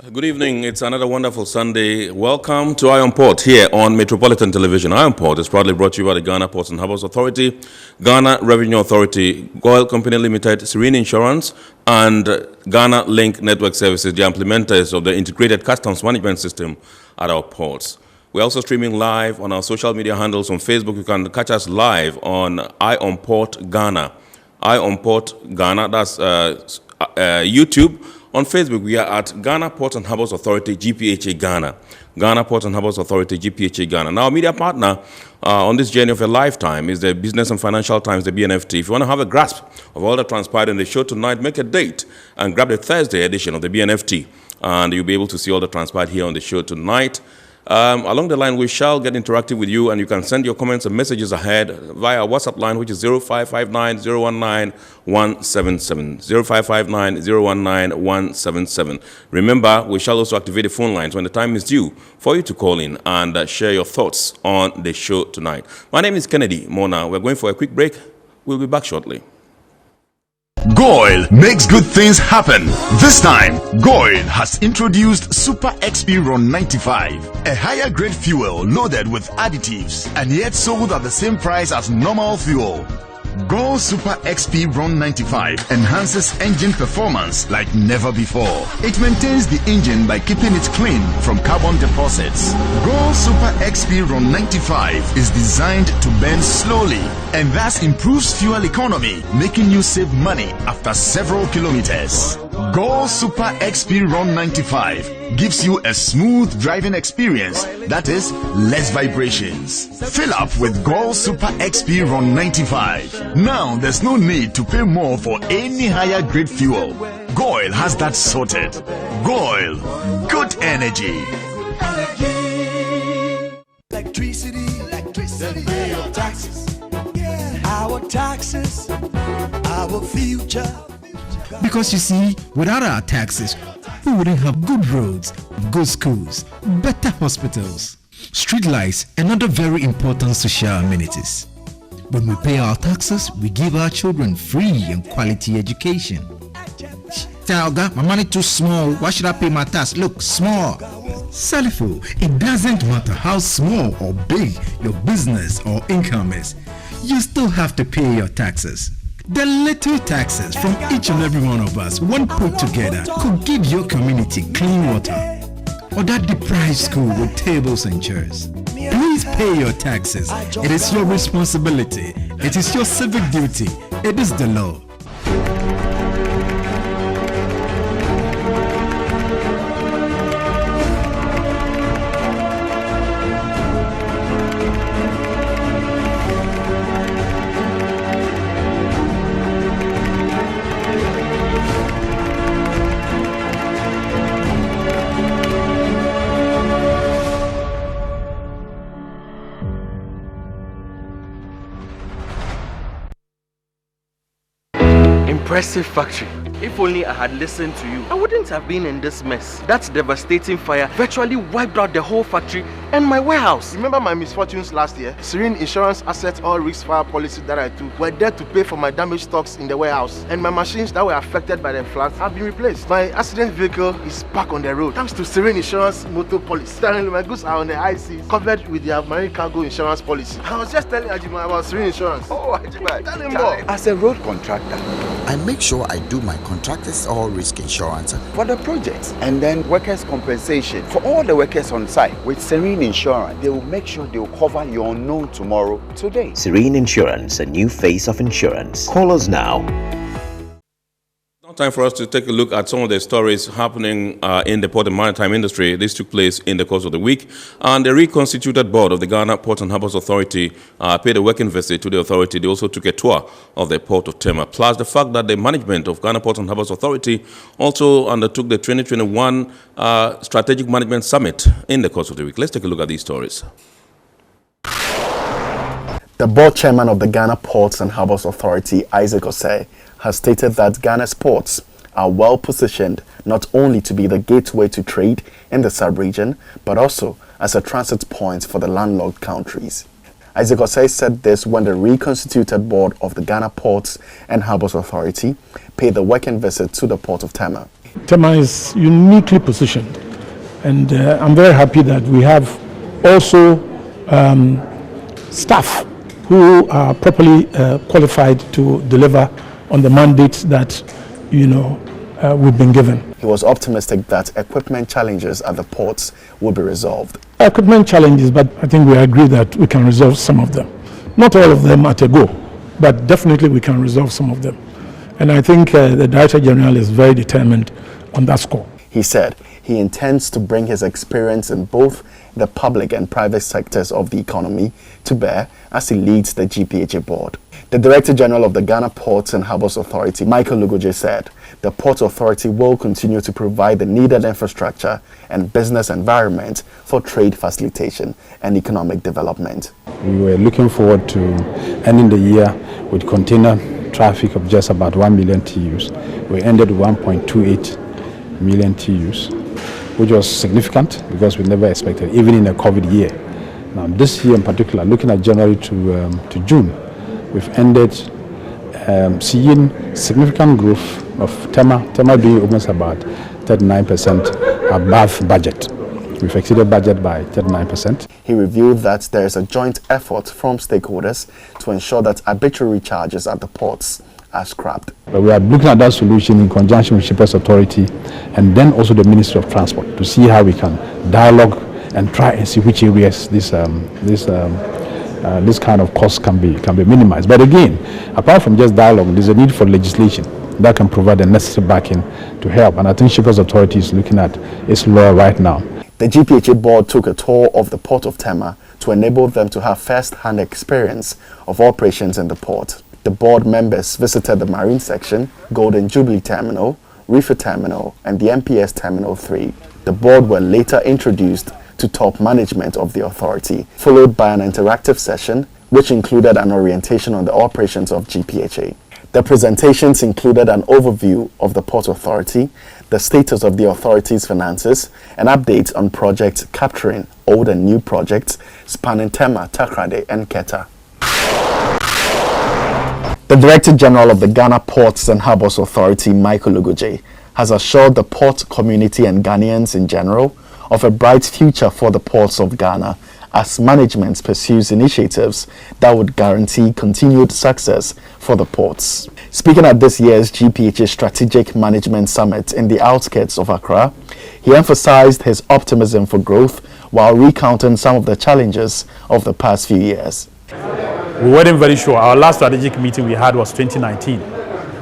Good evening. It's another wonderful Sunday. Welcome to Iron Port here on Metropolitan Television. Iron Port is proudly brought to you by the Ghana Ports and Harbours Authority, Ghana Revenue Authority, Goil Company Limited, Serene Insurance, and Ghana Link Network Services, the implementers of the integrated customs management system at our ports. We're also streaming live on our social media handles on Facebook. You can catch us live on Iron Port Ghana. Iron Port Ghana, that's YouTube. On Facebook, we are at Ghana Ports and Harbours Authority, GPHA Ghana. Ghana Ports and Harbours Authority, GPHA Ghana. Now, our media partner on this journey of a lifetime is the Business and Financial Times, the BNFT. If you want to have a grasp of all that transpired in the show tonight, make a date and grab the Thursday edition of the BNFT. And you'll be able to see all that transpired here on the show tonight. Along the line, we shall get interactive with you, and you can send your comments and messages ahead via our WhatsApp line, which is 0559-019-177. 0559-019-177. Remember, we shall also activate the phone lines when the time is due for you to call in and share your thoughts on the show tonight. My name is Kennedy Mona. We're going for a quick break. We'll be back shortly. Goil makes good things happen. This time, Goil has introduced Super XP Ron 95, a higher grade fuel loaded with additives and yet sold at the same price as normal fuel. Goil Super XP Ron 95 enhances engine performance like never before. It maintains the engine by keeping it clean from carbon deposits. Goil Super XP Ron 95 is designed to burn slowly and thus improves fuel economy, making you save money after several kilometers. Goil Super XP Ron 95 gives you a smooth driving experience, that is, less vibrations. Fill up with Goil Super XP Ron 95. Now there's no need to pay more for any higher grade fuel. Goil has that sorted. Goil, good energy. Electricity, then pay your taxes. Our taxes, our future. Because you see, without our taxes, we wouldn't have good roads, good schools, better hospitals, street lights, and other very important social amenities. When we pay our taxes, we give our children free and quality education. Talga, my money too small. Why should I pay my tax? Look, small. Salifo, it doesn't matter how small or big your business or income is. You still have to pay your taxes. The little taxes from each and every one of us, when put together, could give your community clean water or that deprived school with tables and chairs. Please pay your taxes. It is your responsibility. It is your civic duty. It is the law. Impressive factory. If only I had listened to you, I wouldn't have been in this mess. That devastating fire virtually wiped out the whole factory and my warehouse. Remember my misfortunes last year? Serene Insurance Asset All Risk Fire policy that I took were there to pay for my damaged stocks in the warehouse, and my machines that were affected by the floods have been replaced. My accident vehicle is back on the road thanks to Serene Insurance motor policy. Currently, my goods are on the IC covered with their marine cargo insurance policy. I was just telling Ajima about Serene Insurance. Oh, Ajima, tell him more. As a road contractor, I make sure I do my contractors all risk insurance for the projects and then workers' compensation for all the workers on site. With Serene Insurance, they will make sure they will cover your unknown tomorrow today. Serene Insurance, a new face of insurance. Call us now. Now time for us to take a look at some of the stories happening in the port and maritime industry. This took place in the course of the week, and the reconstituted board of the Ghana Ports and Harbours Authority paid a working visit to the authority. They also took a tour of the port of Tema, plus the fact that the management of Ghana Ports and Harbours Authority also undertook the 2021 Strategic Management Summit in the course of the week. Let's take a look at these stories. The board chairman of the Ghana Ports and Harbours Authority, Isaac OSEI, has stated that Ghana's ports are well positioned not only to be the gateway to trade in the sub-region, but also as a transit point for the landlocked countries. Isaac Osei said this when the reconstituted board of the Ghana Ports and Harbours Authority paid the working visit to the port of Tema. Tema is uniquely positioned, and I'm very happy that we have also staff who are properly qualified to deliver on the mandates that we've been given. He was optimistic that equipment challenges at the ports will be resolved. Equipment challenges, but I think we agree that we can resolve some of them. Not all of them at a go, but definitely we can resolve some of them. And I think the Director General is very determined on that score. He said he intends to bring his experience in both the public and private sectors of the economy to bear as he leads the GPHA board. The Director General of the Ghana Ports and Harbours Authority, Michael Lugoje, said the Port Authority will continue to provide the needed infrastructure and business environment for trade facilitation and economic development. We were looking forward to ending the year with container traffic of just about 1 million TEUs. We ended 1.28 million TEUs, which was significant because we never expected, even in a COVID year. Now this year in particular, looking at January to June, we've ended seeing significant growth of Tema being almost about 39% above budget. We've exceeded budget by 39%. He revealed that there is a joint effort from stakeholders to ensure that arbitrary charges at the ports are scrapped. But we are looking at that solution in conjunction with Shippers Authority and then also the Ministry of Transport to see how we can dialogue and try and see which areas this kind of cost can be minimized. But again, apart from just dialogue, there's a need for legislation that can provide the necessary backing to help. And I think Shippers Authority is looking at its law right now. The GPHA board took a tour of the port of Tema to enable them to have first-hand experience of operations in the port. The board members visited the Marine Section, Golden Jubilee Terminal, Reefer Terminal, and the MPS Terminal 3. The board were later introduced to top management of the authority, followed by an interactive session, which included an orientation on the operations of GPHA. The presentations included an overview of the Port Authority, the status of the authority's finances, and updates on projects capturing old and new projects spanning Tema, Takrade, and Keta. The Director General of the Ghana Ports and Harbours Authority, Michael Lugoje, has assured the port community and Ghanaians in general of a bright future for the ports of Ghana as management pursues initiatives that would guarantee continued success for the ports. Speaking at this year's GPHA Strategic Management Summit in the outskirts of Accra, he emphasized his optimism for growth while recounting some of the challenges of the past few years. We weren't very sure. Our last strategic meeting we had was 2019,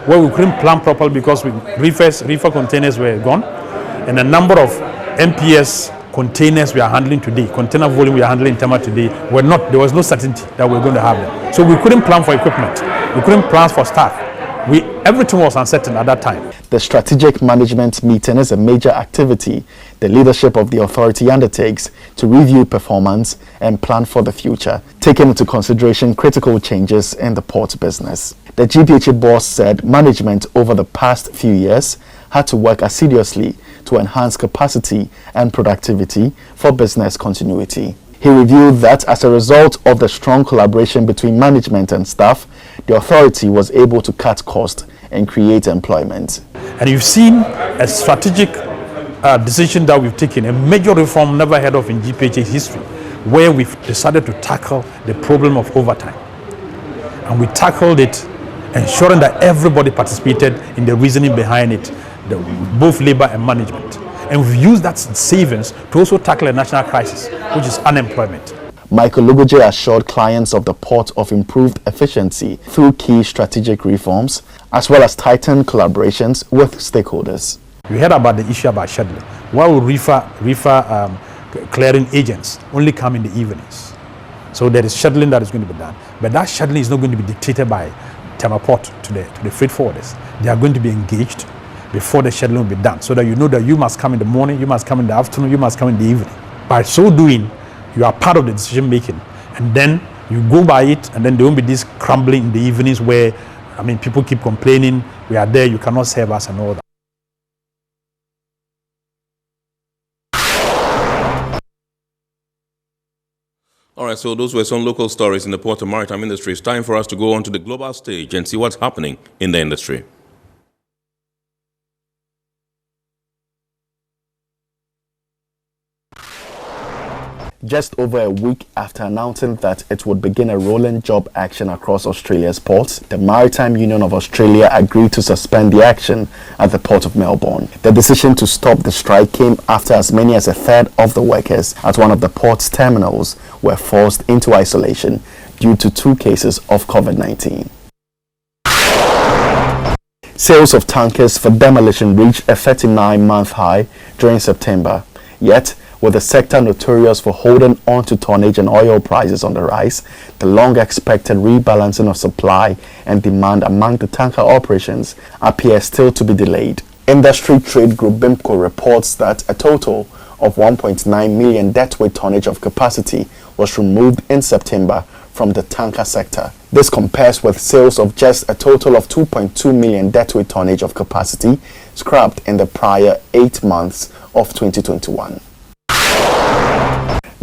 where we couldn't plan properly because reefer containers were gone, and a number of MPS containers we are handling today, container volume we are handling in Tema today, there was no certainty that we were going to have them. So we couldn't plan for equipment. We couldn't plan for staff. Everything was uncertain at that time. The strategic management meeting is a major activity the leadership of the authority undertakes to review performance and plan for the future, taking into consideration critical changes in the port business. The GPHA boss said management over the past few years had to work assiduously to enhance capacity and productivity for business continuity. He revealed that as a result of the strong collaboration between management and staff, the authority was able to cut costs and create employment. And you've seen a strategic decision that we've taken, a major reform never heard of in GPHA history, where we've decided to tackle the problem of overtime. And we tackled it, ensuring that everybody participated in the reasoning behind it, both labor and management. And we've used that savings to also tackle a national crisis, which is unemployment. Michael Lugoje assured clients of the port of improved efficiency through key strategic reforms, as well as tightened collaborations with stakeholders. We heard about the issue about scheduling. While reefer clearing agents only come in the evenings. So there is scheduling that is going to be done. But that scheduling is not going to be dictated by Tema Port to the freight forwarders. They are going to be engaged before the scheduling will be done, so that you know that you must come in the morning, you must come in the afternoon, you must come in the evening. By so doing, you are part of the decision making, and then you go by it, and then there won't be this crumbling in the evenings where, people keep complaining, we are there, you cannot serve us and all that. All right. right, so those were some local stories in the port and maritime industry. It's time for us to go on to the global stage and see what's happening in the industry. Just over a week after announcing that it would begin a rolling job action across Australia's ports, the Maritime Union of Australia agreed to suspend the action at the Port of Melbourne. The decision to stop the strike came after as many as a third of the workers at one of the port's terminals were forced into isolation due to 2 cases of COVID-19. Sales of tankers for demolition reached a 39-month high during September, yet with the sector notorious for holding on to tonnage and oil prices on the rise, the long-expected rebalancing of supply and demand among the tanker operations appears still to be delayed. Industry trade group BIMCO reports that a total of 1.9 million deadweight tonnage of capacity was removed in September from the tanker sector. This compares with sales of just a total of 2.2 million deadweight tonnage of capacity scrapped in the prior 8 months of 2021.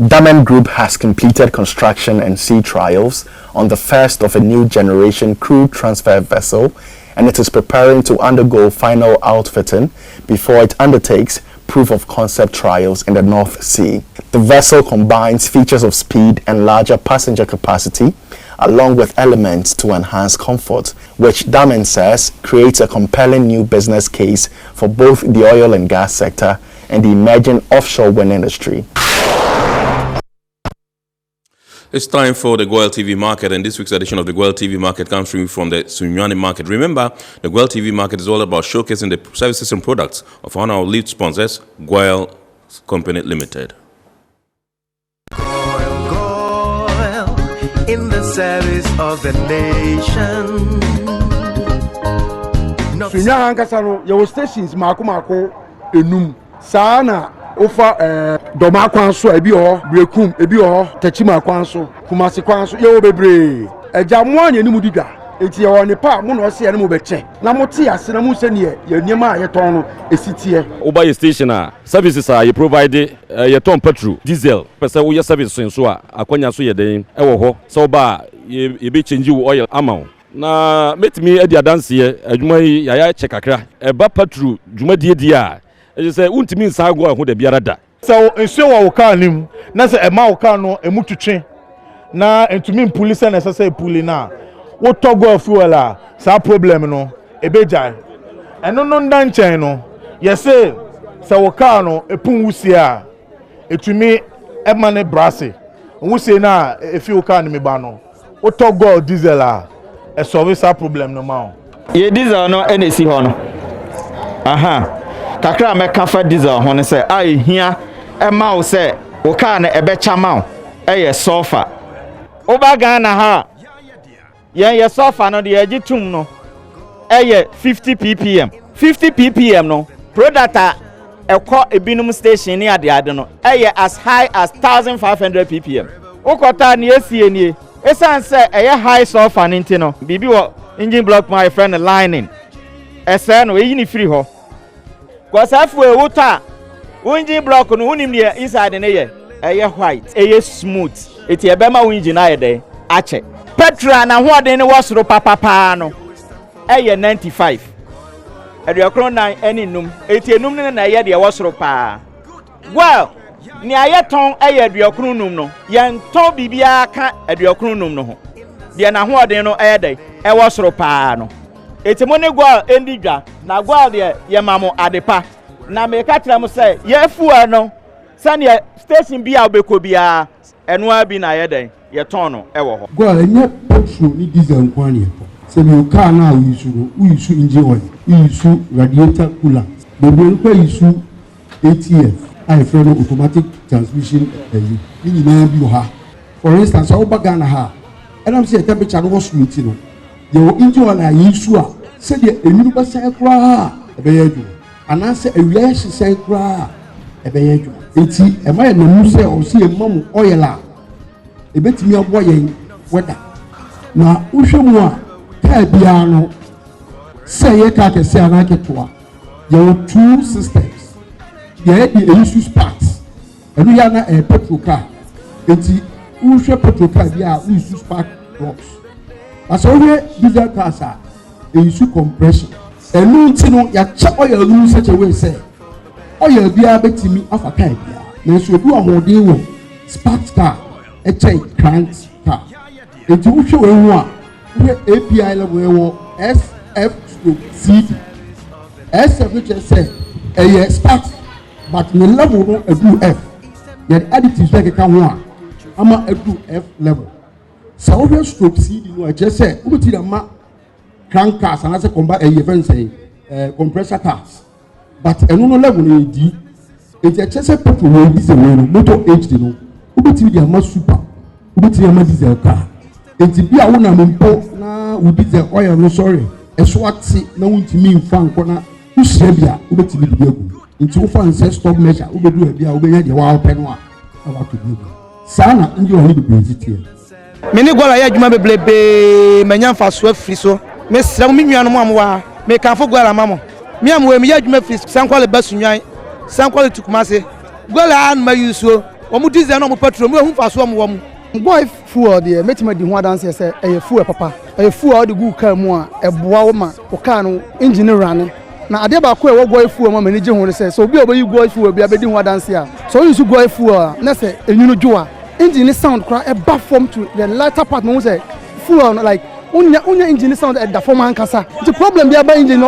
Diamond Group has completed construction and sea trials on the first of a new generation crude transfer vessel, and it is preparing to undergo final outfitting before it undertakes proof of concept trials in the North Sea. The vessel combines features of speed and larger passenger capacity, along with elements to enhance comfort, which Diamond says creates a compelling new business case for both the oil and gas sector and the emerging offshore wind industry. It's time for the Goil TV Market, and this week's edition of the Goil TV Market comes to you from the Sunyani Market. Remember, the Goil TV Market is all about showcasing the services and products of one of our lead sponsors, Goil Company Limited. Goil, in the service of the nation. Sunyani Kasano, your stations, Mako Enum, Sana. Ofa doma kwanso ebi ho brekum ebi ho tachima kwanso kumasi kwanso ye obebre eja mo anya ni mudida enti ye woni pa mo no se ye mo beche na mo ti ase na mo se ne ye niema ye ton no esitie oba ye station a services are you provide ye ton petrol diesel pese wo ye service so a akonya so ye den e wo ho so ba ye be change oil amount na metimi edi adanse ye adwuma yi ya che kakra e ba petrol dwuma die a e say untimi nsa go ho da biara da so enso wo ka nim na se e ma wo ka no emututwe na entumi police na se puli na wo togo fuel a sa problem no ebeja eno no ndanchen no ye se wo ka no epun wusi a etumi e ma ne brase wusi na efi wo ka ni me ba no wo togo diesel a e solve sa problem no ma ye diesel no enesi ho no aha kakra me kafa diesel ho ne se ai hia e ma wo se wo ka na ebe chama e sulfur oba Ghana ha ye sulfur no de agitum no e 50 ppm 50 ppm no product a ekọ ebinum station ni ade no e as high as 1500 ppm okota ni esie ni esan se e high sulfur ninti no bibi wo engine block my friend lining ese no eyi ni free ho kwasafu e wuta engine block no unim ne inside ne ye white smooth eti ebema engine ayede ache petrol na hoden ne wasoro papapa no 95 ediokron 9 eninum eti enum ne na ye de wasoro pa well ni ayeton ediokron num no ye nton bibia ka ediokron num no ho de na hoden no ayede wasoro pa no eti mo ne gwal endigwa na gwal de ye mamo adepa na me ka tram say ye fuel no sane station bia obeko bia eno abi na ayede ye ton no wo ho gwal enye petrol ni diesel nkwani e se mi car na uyisu engine oil uyisu radiator coolant gbogbo nko uyisu ATF I friend automatic transmission ni nyina bi ha for instance oba Ghana ha enam say temperature no was smooth no ye engine oil ayisu a se de enuru ba sai kra ebe ye du anase awia hye kra ebe ye du eti e ma na mu se o se emam oil a ebetimi abo yen weda na uhwemu a ka bia no se ye ka kese anaketoa ye two systems ye di issue parts enu ya na petrol car eti who share petrol car there, who use spark plugs. As always, diesel cars are use compression. And no, you know, you check oil in such a way, say, oil be able to me off a car. Now, so do a more deal spark car, a chain crank car. And to show one, where API level SF/CD. SF which I say, a spark, but in the level of a blue F. Yet additives like a can one. I'm a blue F level. So stroke CD, I just said, who did a ma crank cars and as a combat a event say compressor cars. But another level in D, it's a chest petrol will be the motor age, you know. Who did the ama super? Who did the diesel car? It's be a one and now would be the oil, no sorry. A swat see no one to me in fan corner. Who said ya? Who did the vehicle? Into fan says stop measure. Who do it? Obey the wild penwa. I want to do. Sana, and you are the visit here. Many go like you may be Manyan for swift free so. Miss Samuel Mamma, make a for Guaramamo. Miam, where me had me free, some quality best in some quality took Massey. Gola and my use so, or Mutis and no petrol, whom for some woman. Boy, fool, dear, met me the one dancer, say, a fool, papa, a fool, the good Kermoa, a boama, Ocano, engineer running. Now, I did what boy fool, my manager, who says, so be away you go for be a bedding one dancer. So you should go for, let's say, a new joa. Engine sound cry a buff form to the latter part, no say, full like, only engine sound at the former Ancasa. The problem be about engine,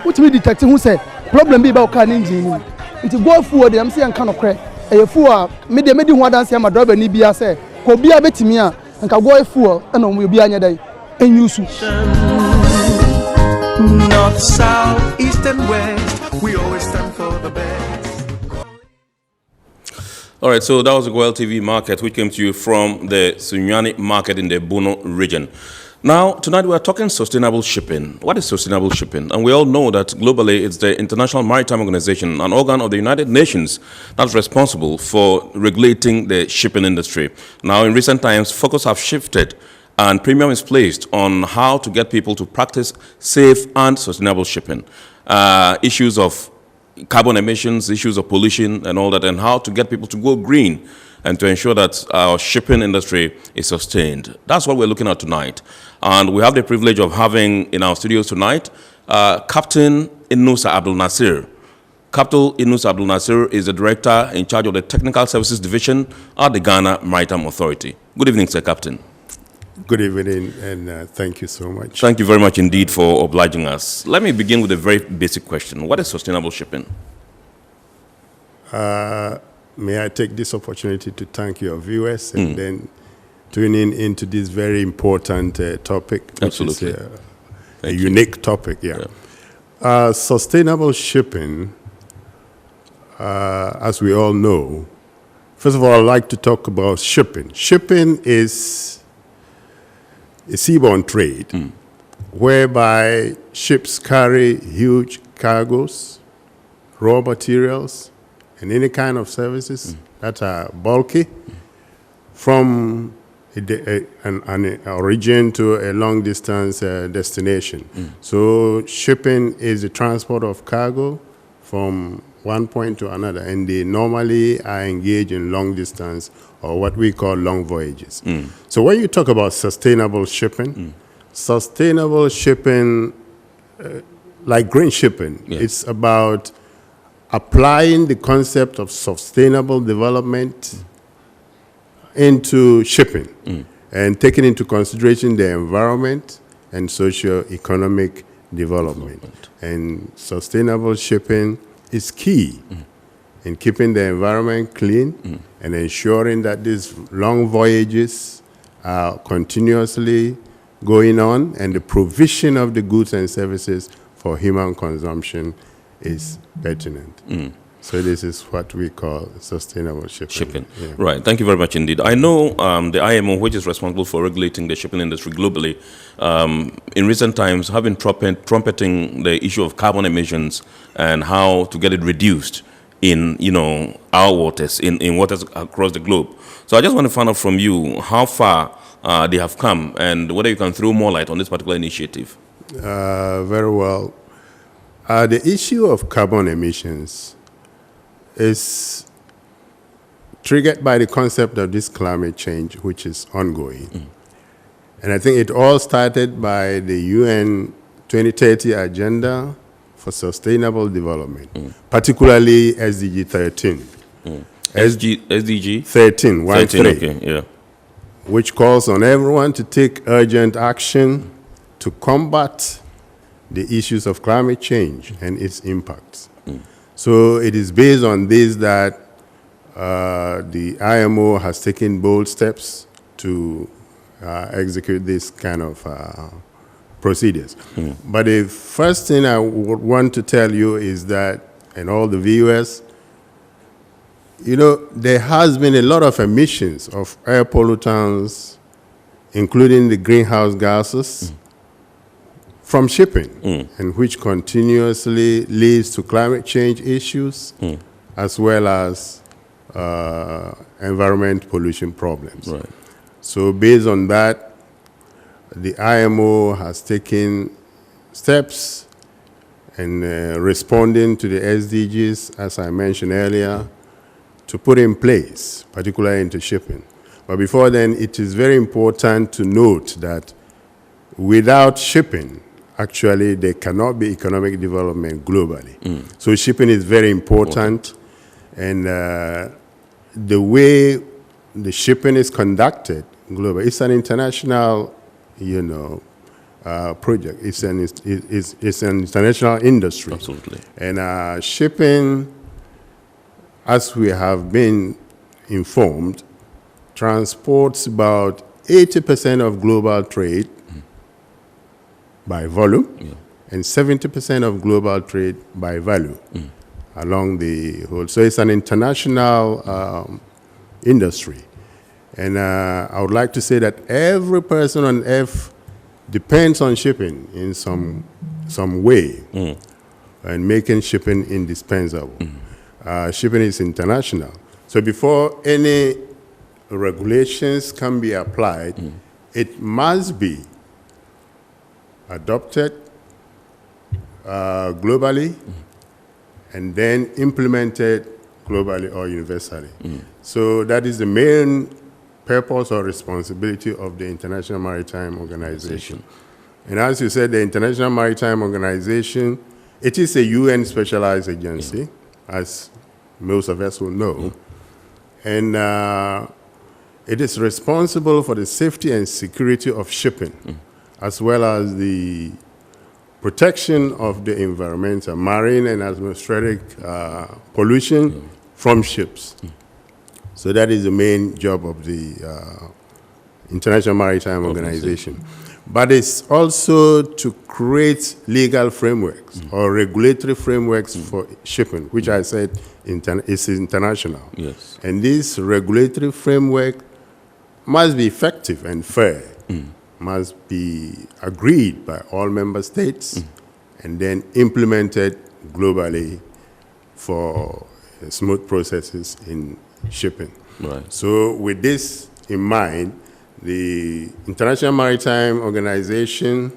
which we detecting who say, problem be about car engine. It's a go for the MC and kind of crack. A fool, made the made one dance, my driver, Nibia say. Be a bit me and can go fool and we'll be on your day and you north, south, east and west, we always stand for the best. All right, so that was the Goil TV market, which came to you from the Sunyani market in the Bono region. Now, tonight we are talking sustainable shipping. What is sustainable shipping? And we all know that globally it's the International Maritime Organization, an organ of the United Nations that's responsible for regulating the shipping industry. Now, in recent times, focus have shifted and premium is placed on how to get people to practice safe and sustainable shipping. Issues of carbon emissions, issues of pollution and all that, and how to get people to go green and to ensure that our shipping industry is sustained. That's what we're looking at tonight. And we have the privilege of having in our studios tonight Captain Inusa Abdul Nasir. Captain Inusa Abdul Nasir is the director in charge of the Technical Services Division at the Ghana Maritime Authority. Good evening, Sir Captain. Good evening, and thank you so much. Thank you very much indeed for obliging us. Let me begin with a very basic question. What is sustainable shipping? May I take this opportunity to thank your viewers and then tuning into this very important topic, which Absolutely. is a unique topic. Yeah. Sustainable shipping, as we all know, first of all, I'd like to talk about shipping. Shipping is a seaborne trade whereby ships carry huge cargoes, raw materials, and any kind of services that are bulky from an origin to a long distance destination. So shipping is the transport of cargo from one point to another, and they normally are engaged in long distance or what we call long voyages. So when you talk about sustainable shipping, like green shipping, it's about applying the concept of sustainable development into shipping and taking into consideration the environment and socio-economic development. And sustainable shipping is key in keeping the environment clean and ensuring that these long voyages are continuously going on and the provision of the goods and services for human consumption is pertinent. So this is what we call sustainable shipping. Yeah. Right. Thank you very much indeed. I know the IMO, which is responsible for regulating the shipping industry globally, in recent times have been trumpeting the issue of carbon emissions and how to get it reduced in our waters, in waters across the globe. So I just want to find out from you how far they have come and whether you can throw more light on this particular initiative. Very well. The issue of carbon emissions is triggered by the concept of this climate change, which is ongoing. And I think it all started by the UN 2030 Agenda for Sustainable Development, particularly SDG 13. SDG 13, 13, okay, yeah. Which calls on everyone to take urgent action to combat the issues of climate change and its impacts. So it is based on this that the IMO has taken bold steps to execute this kind of procedures. But the first thing I would want to tell you is that, and all the viewers, there has been a lot of emissions of air pollutants, including the greenhouse gases, from shipping, and which continuously leads to climate change issues, as well as environment pollution problems. Right. So based on that, the IMO has taken steps in responding to the SDGs, as I mentioned earlier, to put in place, particularly into shipping. But before then, it is very important to note that without shipping, actually, there cannot be economic development globally. So shipping is very important, and the way the shipping is conducted globally, it's an international, project. It's an international industry. Absolutely. And shipping, as we have been informed, transports about 80% of global trade by volume, and 70% of global trade by value along the whole. So it's an international industry. And I would like to say that every person on earth depends on shipping in some way, and making shipping indispensable. Shipping is international. So before any regulations can be applied, it must be adopted globally and then implemented globally or universally. So that is the main purpose or responsibility of the International Maritime Organization. And as you said, the International Maritime Organization, it is a UN specialized agency, as most of us will know. And it is responsible for the safety and security of shipping, as well as the protection of the environmental, marine and atmospheric pollution from ships. So that is the main job of the International Maritime Organization. But it's also to create legal frameworks or regulatory frameworks for shipping, which I said is international. Yes. And this regulatory framework must be effective and fair, must be agreed by all member states, and then implemented globally for smooth processes in shipping. Right. So with this in mind, the International Maritime Organization,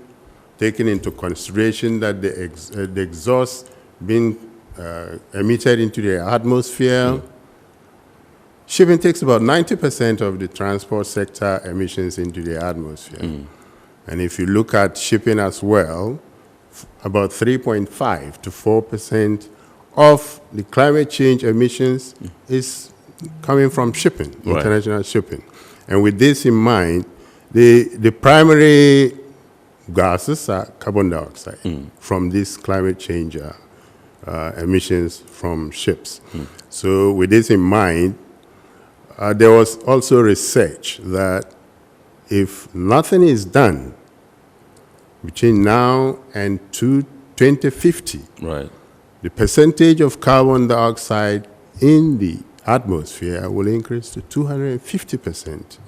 taking into consideration that the exhaust being emitted into the atmosphere, shipping takes about 90% of the transport sector emissions into the atmosphere. And if you look at shipping as well, about 3.5 to 4% of the climate change emissions is coming from shipping, international shipping. And with this in mind, the primary gases are carbon dioxide from this climate change emissions from ships. So with this in mind, there was also research that if nothing is done between now and 2050, the percentage of carbon dioxide in the atmosphere will increase to 250%.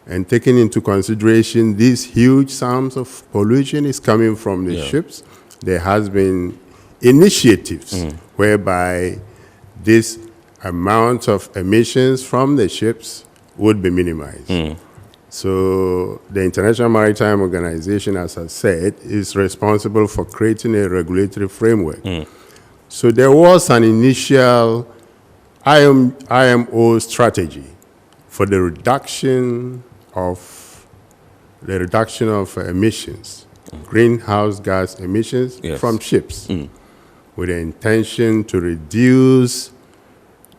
And taking into consideration these huge sums of pollution is coming from the ships, there has been initiatives whereby this amount of emissions from the ships would be minimized. So the International Maritime Organization, as I said, is responsible for creating a regulatory framework. So there was an initial IMO strategy for the reduction of emissions, greenhouse gas emissions from ships, with the intention to reduce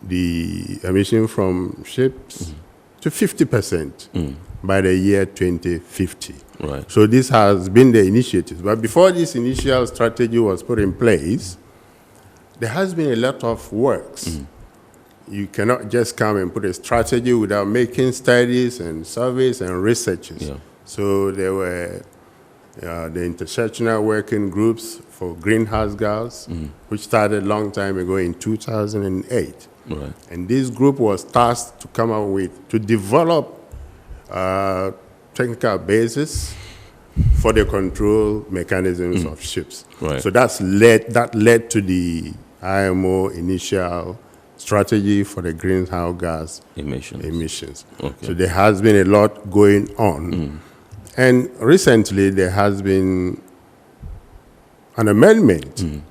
the emission from ships to 50% by the year 2050. Right. So this has been the initiative. But before this initial strategy was put in place, there has been a lot of works. You cannot just come and put a strategy without making studies and surveys and researches. So there were the intersectional working groups for greenhouse gas, which started a long time ago in 2008. Right. And this group was tasked to come up with, to develop technical basis for the control mechanisms of ships. Right. So that led to the IMO initial strategy for the greenhouse gas emissions. Okay. So there has been a lot going on. And recently there has been an amendment,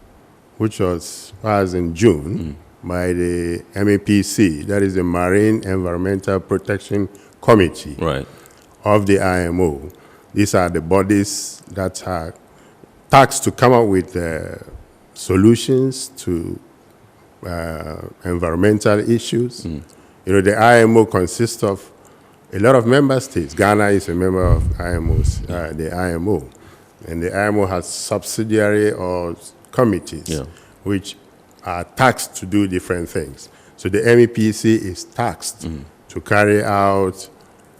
which was passed in June by the MEPC, that is the Marine Environmental Protection Committee of the IMO. These are the bodies that are tasked to come up with solutions to environmental issues. You know, the IMO consists of a lot of member states. Ghana is a member of the IMO. And the IMO has subsidiary or committees which are tasked to do different things. So the MEPC is tasked to carry out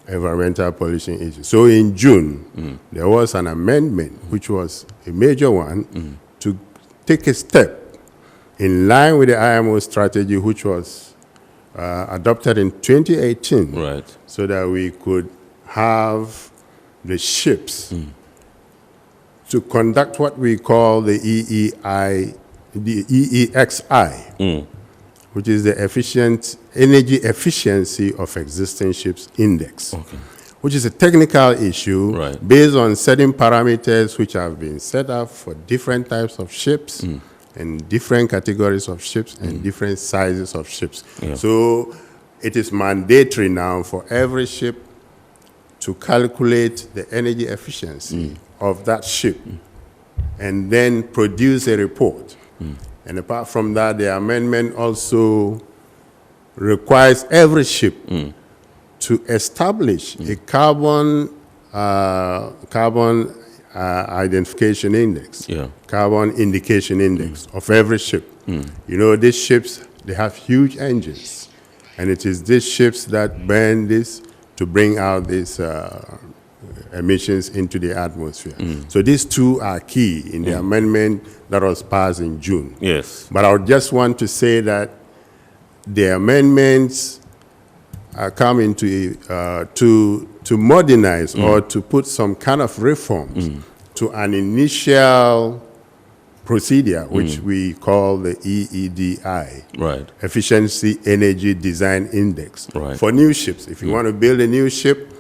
environmental pollution issues. So in June, there was an amendment, which was a major one, to take a step in line with the IMO strategy, which was adopted in 2018, so that we could have the ships to conduct what we call the EEXI, which is the Energy Efficiency of Existing Ships Index, which is a technical issue based on certain parameters which have been set up for different types of ships and different categories of ships and different sizes of ships. So it is mandatory now for every ship to calculate the energy efficiency of that ship and then produce a report. And apart from that, the amendment also requires every ship to establish a carbon identification index, carbon indication index of every ship. You know, these ships, they have huge engines, and it is these ships that burn this to bring out these emissions into the atmosphere. So these two are key in the amendment that was passed in June. Yes. But I would just want to say that the amendments are coming to modernize or to put some kind of reforms to an initial procedure, which we call the EEDI, Efficiency Energy Design Index, for new ships. If you want to build a new ship,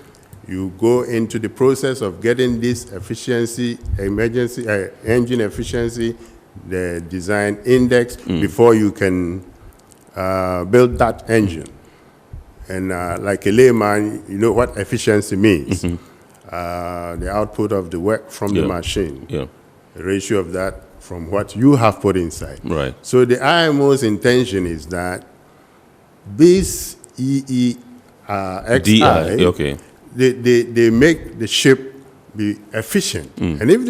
you go into the process of getting this efficiency, engine efficiency, the design index, before you can build that engine. And like a layman, you know what efficiency means. The output of the work from the machine, the ratio of that from what you have put inside. So the IMO's intention is that this EEXI, they make the ship be efficient. And if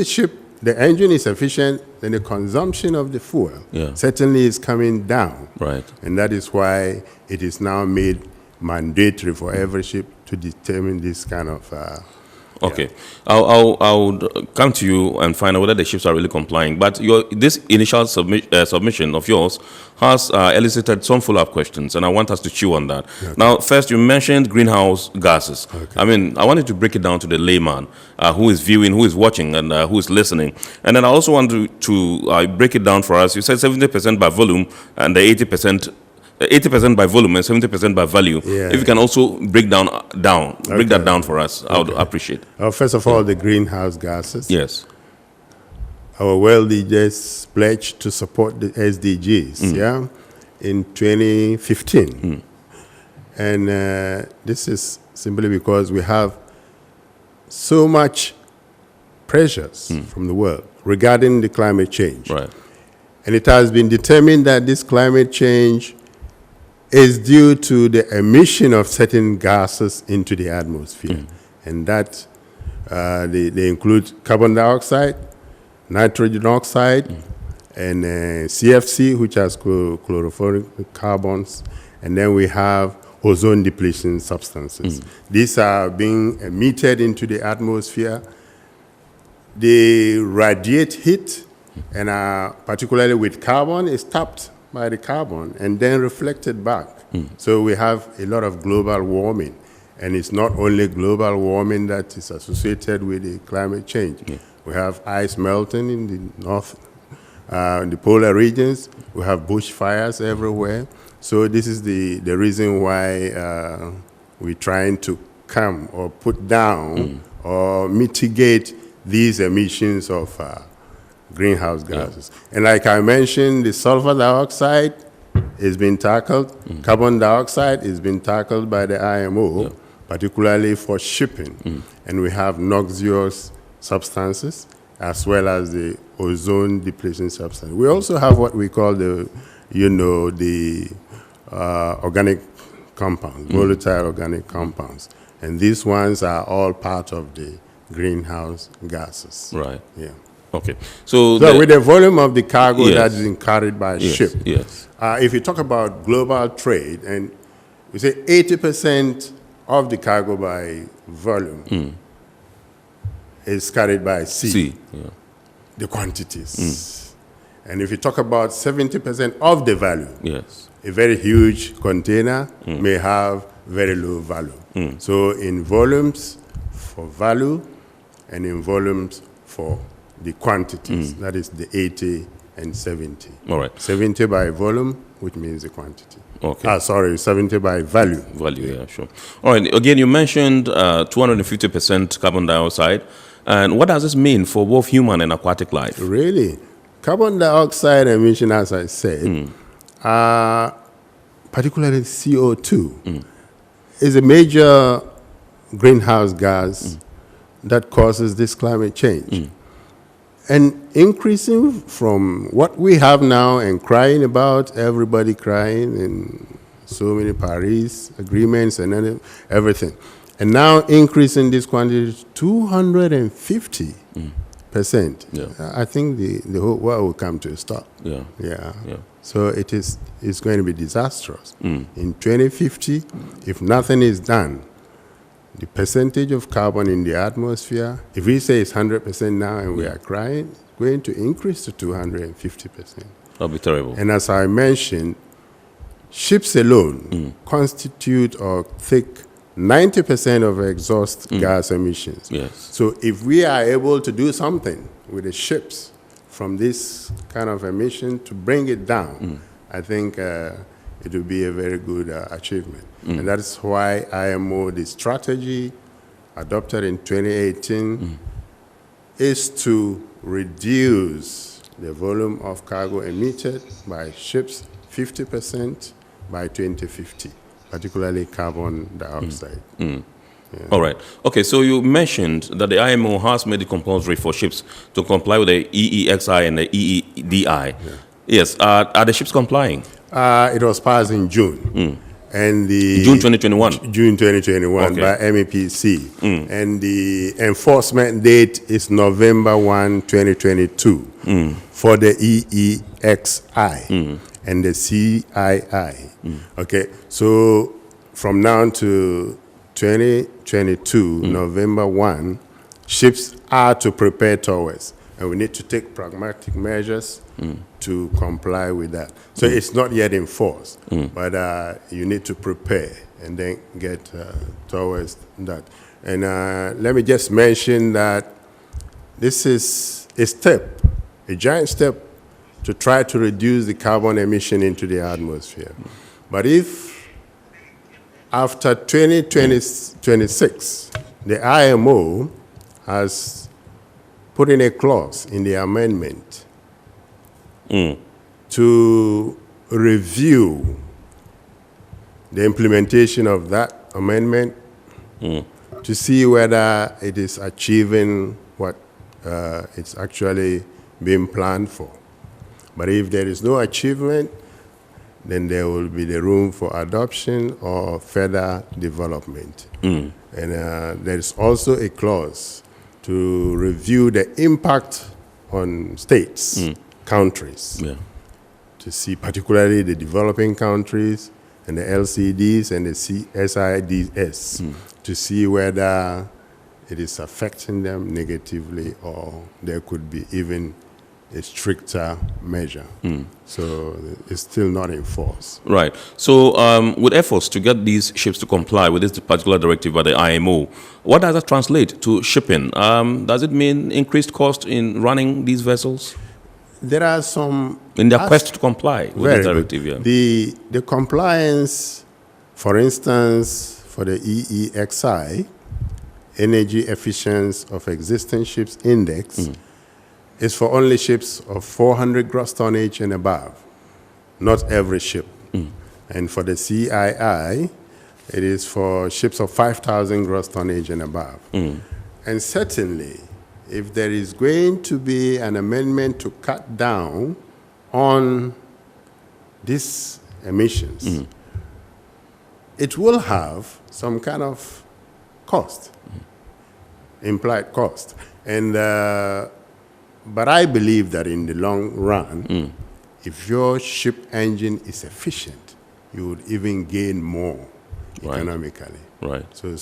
the engine is efficient, then the consumption of the fuel certainly is coming down. And that is why it is now made mandatory for every ship to determine this kind of Okay, I'll come to you and find out whether the ships are really complying. But this initial submission of yours has elicited some follow-up questions, and I want us to chew on that. Now, first, you mentioned greenhouse gases. I mean, I wanted to break it down to the layman who is viewing, who is watching, and who is listening. And then I also want to break it down for us. You said 70% by volume and the 80% by volume and 70% by value. If you can also break that down for us, I would appreciate. First of all, the greenhouse gases. Yes. Our world leaders pledged to support the SDGs. in 2015. And this is simply because we have so much pressures from the world regarding the climate change. Right. And it has been determined that this climate change is due to the emission of certain gases into the atmosphere. And that they include carbon dioxide, nitrogen oxide, and CFC, which has chlorofluoric carbons, and then we have ozone depletion substances. These are being emitted into the atmosphere. They radiate heat, and particularly with carbon, is tapped by the carbon and then reflected back. So we have a lot of global warming. And it's not only global warming that is associated with the climate change. We have ice melting in the north, in the polar regions. We have bushfires everywhere. So this is the reason why we're trying to come or put down or mitigate these emissions of greenhouse gases. And like I mentioned, the sulfur dioxide is being tackled. Carbon dioxide is being tackled by the IMO, particularly for shipping. And we have noxious substances as well as the ozone depletion substance. We also have what we call the organic compounds, volatile organic compounds. And these ones are all part of the greenhouse gases. Right. Yeah. Okay. So with the volume of the cargo that is being carried by ship, yes. If you talk about global trade, and we say 80% of the cargo by volume is carried by sea. The quantities. And if you talk about 70% of the value, a very huge container may have very low value. So in volumes for value and in volumes for the quantities, that is the 80 and 70. All right. 70 by volume, which means the quantity. Okay. 70 by value. Value, yeah, sure. All right. Again, you mentioned 250% carbon dioxide. And what does this mean for both human and aquatic life? Really? Carbon dioxide emission, as I said, particularly CO2, is a major greenhouse gas that causes this climate change. And increasing from what we have now and crying about, everybody crying, and so many Paris agreements and everything. And now increasing this quantity to 250%. I think the whole world will come to a stop. So it's going to be disastrous. In 2050, if nothing is done, the percentage of carbon in the atmosphere, if we say it's 100% now and we are crying, it's going to increase to 250%. That'll be terrible. And as I mentioned, ships alone constitute or take 90% of exhaust gas emissions. So if we are able to do something with the ships from this kind of emission to bring it down, I think it will be a very good achievement. And that's why IMO, the strategy adopted in 2018, is to reduce the volume of cargo emitted by ships 50% by 2050, particularly carbon dioxide. All right. Okay, so you mentioned that the IMO has made it compulsory for ships to comply with the EEXI and the EEDI. Yes. Are the ships complying? It was passed in June. And the June 2021? June 2021 by MEPC. And the enforcement date is November 1, 2022 for the EEXI and the CII. Okay, so from now to 2022, November 1, ships are to prepare towards, and we need to take pragmatic measures to comply with that. So it's not yet enforced, but you need to prepare and then get towards that. And let me just mention that this is a step, a giant step to try to reduce the carbon emission into the atmosphere. But if after 2026, the IMO has put in a clause in the amendment to review the implementation of that amendment to see whether it is achieving what it's actually being planned for. But if there is no achievement, then there will be the room for adoption or further development. And there is also a clause to review the impact on states, countries, to see particularly the developing countries and the LCDs and the SIDS, to see whether it is affecting them negatively or there could be even a stricter measure. So it's still not in force. Right. So with efforts to get these ships to comply with this particular directive by the IMO, what does that translate to shipping? Does it mean increased cost in running these vessels? There are some... In their quest to comply with the directive, The compliance, for instance, for the EEXI, Energy Efficiency of Existing Ships Index, is for only ships of 400 gross tonnage and above, not every ship. And for the CII, it is for ships of 5,000 gross tonnage and above. And certainly, if there is going to be an amendment to cut down on these emissions, it will have some kind of cost, implied cost. And but I believe that in the long run, if your ship engine is efficient, you would even gain more economically. Right. So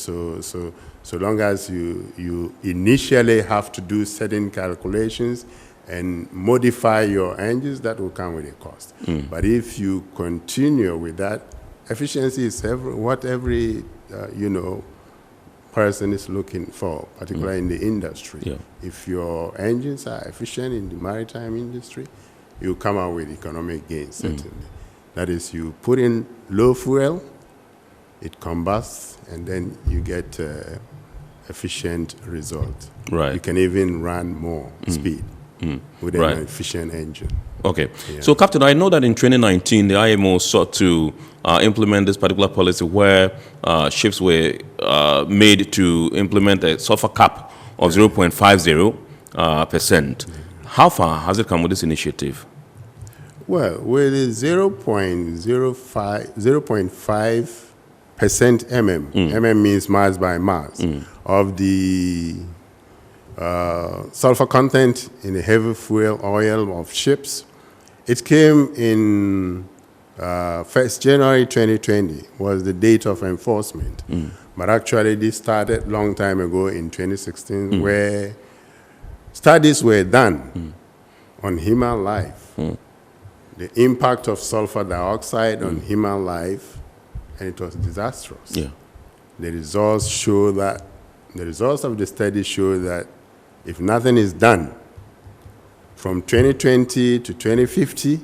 long as you initially have to do certain calculations and modify your engines, that will come with a cost. But if you continue with that, efficiency is what every person is looking for, particularly in the industry. If your engines are efficient in the maritime industry, you come out with economic gains, certainly. That is, you put in low fuel, it combusts, and then you get efficient result. Right. You can even run more speed with an efficient engine. Okay. So, Captain, I know that in 2019, the IMO sought to implement this particular policy where ships were made to implement a sulfur cap of 0.50%. How far has it come with this initiative? Well, with 0.5% MM means mass by mass, of the sulfur content in the heavy fuel oil of ships. It came in 1st January 2020 was the date of enforcement. But actually this started long time ago in 2016 where studies were done on human life, the impact of sulfur dioxide on human life, and it was disastrous. The results of the study show that if nothing is done, from 2020 to 2050,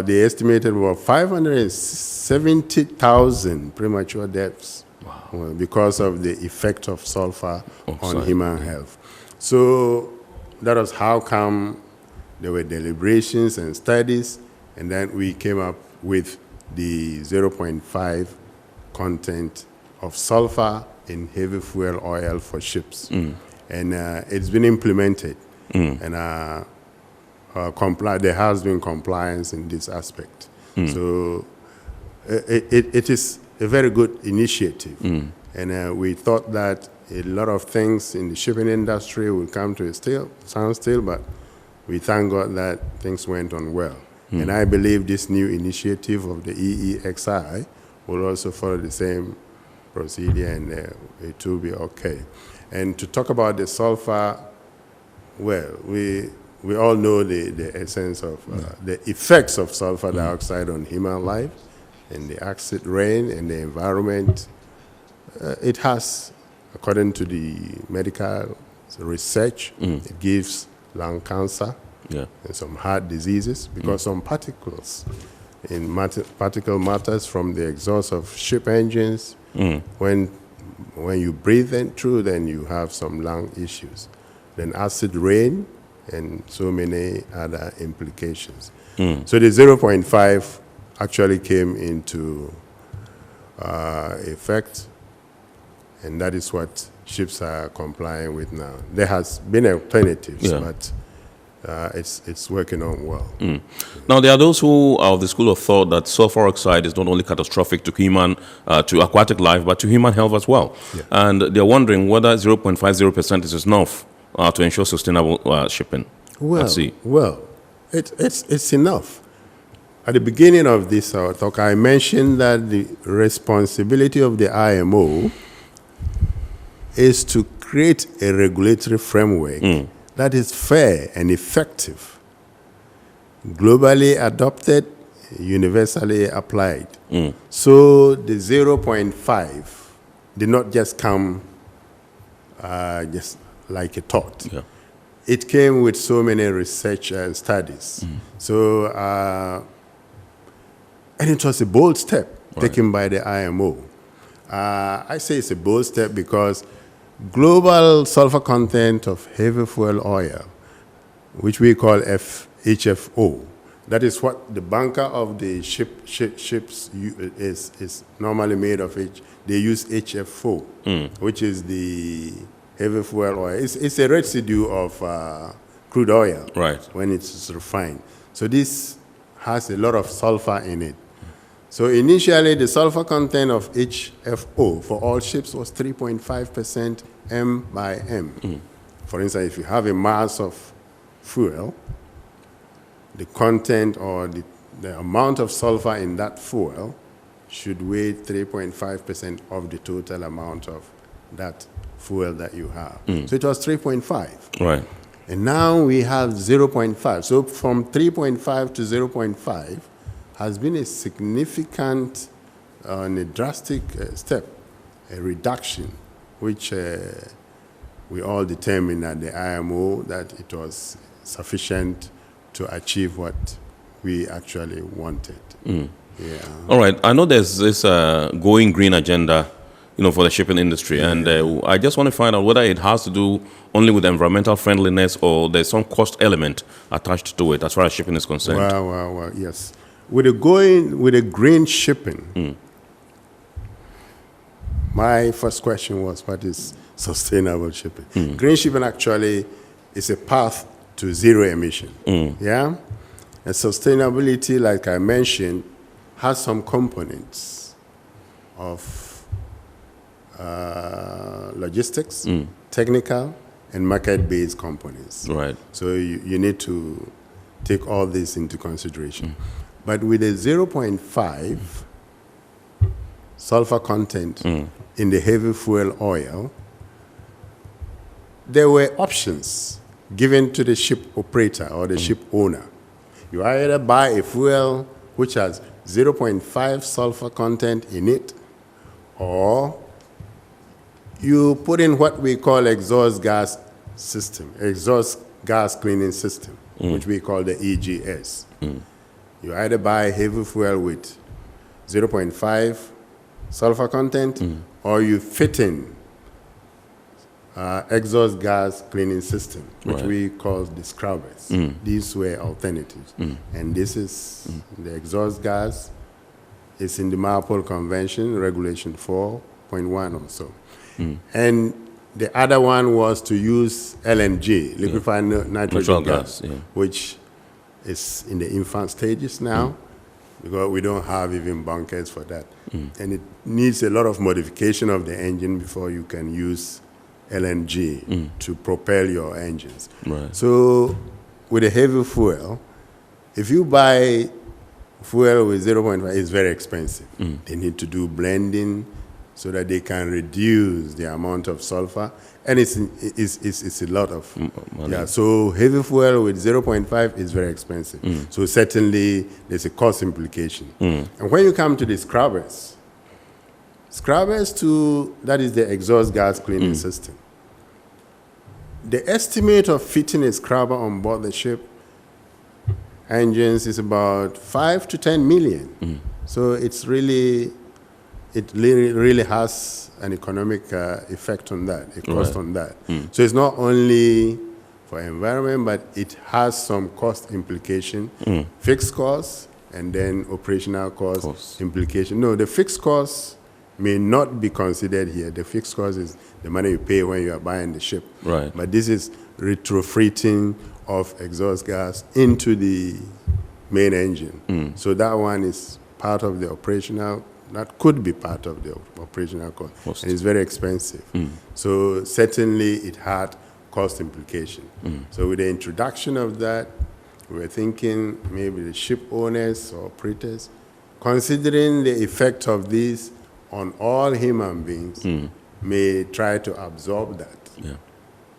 they estimated about 570,000 premature deaths because of the effect of sulfur on human health. So that was how come there were deliberations and studies, and then we came up with the 0.5 content of sulfur in heavy fuel oil for ships. And it's been implemented. And there has been compliance in this aspect. So it is a very good initiative. And we thought that a lot of things in the shipping industry will come to a standstill, but we thank God that things went on well. And I believe this new initiative of the EEXI will also follow the same procedure, and it will be okay. And to talk about the sulfur, well, we all know the essence of the effects of sulfur dioxide on human life and the acid rain and the environment. It has, according to the medical research, it gives lung cancer and some heart diseases because some particles in particle matters from the exhaust of ship engines, when you breathe in through, then you have some lung issues. Then acid rain and so many other implications. So the 0.5 actually came into effect, and that is what ships are complying with now. There has been alternatives, but it's working on well. Now, there are those who are of the school of thought that sulfur oxide is not only catastrophic to human, to aquatic life, but to human health as well. And they're wondering whether 0.50% is enough to ensure sustainable shipping. Well, Let's see. Well, it's enough. At the beginning of this talk, I mentioned that the responsibility of the IMO is to create a regulatory framework that is fair and effective, globally adopted, universally applied. So the 0.5 did not just come just like a thought. It came with so many research and studies. So, and it was a bold step taken by the IMO. I say it's a bold step because global sulfur content of heavy fuel oil, which we call HFO, that is what the bunker of the ships is normally made of. They use HFO, which is the heavy fuel oil. It's a residue of crude oil when it's refined. So this has a lot of sulfur in it. So initially, the sulfur content of HFO for all ships was 3.5% M by M. For instance, if you have a mass of fuel, the content or the amount of sulfur in that fuel should weigh 3.5% of the total amount of that fuel that you have. So it was 3.5. Right. And now we have 0.5. So from 3.5 to 0.5 has been a significant and a drastic step, a reduction, which we all determined at the IMO that it was sufficient to achieve what we actually wanted. All right. I know there's this going green agenda, for the shipping industry, and I just want to find out whether it has to do only with environmental friendliness or there's some cost element attached to it as far as shipping is concerned. Well, yes. With the green shipping, my first question was, what is sustainable shipping? Green shipping actually is a path to zero emission. And sustainability, like I mentioned, has some components of logistics, technical, and market-based components. Right. So you need to take all this into consideration. But with a 0.5 sulfur content in the heavy fuel oil, there were options given to the ship operator or the ship owner. You either buy a fuel which has 0.5 sulfur content in it, or you put in what we call exhaust gas cleaning system, which we call the EGS. You either buy heavy fuel with 0.5 sulfur content, or you fit in exhaust gas cleaning system, which we call the scrubbers. These were alternatives. And this is the exhaust gas. It's in the MARPOL Convention, Regulation 4.1 or so. And the other one was to use LNG, liquefied nitrogen gas, which is in the infant stages now, because we don't have even bunkers for that. And it needs a lot of modification of the engine before you can use LNG to propel your engines. So with a heavy fuel, if you buy fuel with 0.5, it's very expensive. They need to do blending so that they can reduce the amount of sulfur, and it's a lot of money. So heavy fuel with 0.5 is very expensive. So certainly there's a cost implication. And when you come to the scrubbers too, that is the exhaust gas cleaning system. The estimate of fitting a scrubber on board the ship engines is about 5 to 10 million. So it really has an economic effect on that, a cost on that. So it's not only for environment, but it has some cost implication, fixed costs, and then operational cost implication. No, the fixed costs may not be considered here. The fixed cost is the money you pay when you are buying the ship. Right. But this is retrofitting of exhaust gas into the main engine. So that one is part of the operational, that could be part of the operational cost. And it's very expensive. So certainly it had cost implication. So with the introduction of that, we were thinking maybe the ship owners or operators, considering the effect of this on all human beings, may try to absorb that. Yeah.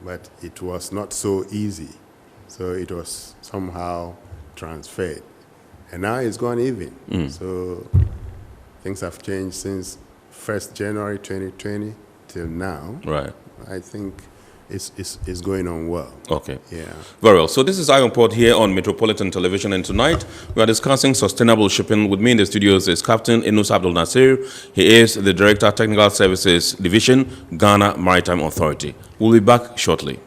But it was not so easy. So it was somehow transferred. And now it's gone even. So things have changed since 1st January 2020 till now. Right. I think it's going on well. Okay. Yeah. Very well. So this is Iron Port here on Metropolitan Television, and tonight we are discussing sustainable shipping. With me in the studios is Captain Inus Abdul Nasir. He is the Director of Technical Services Division, Ghana Maritime Authority. We'll be back shortly.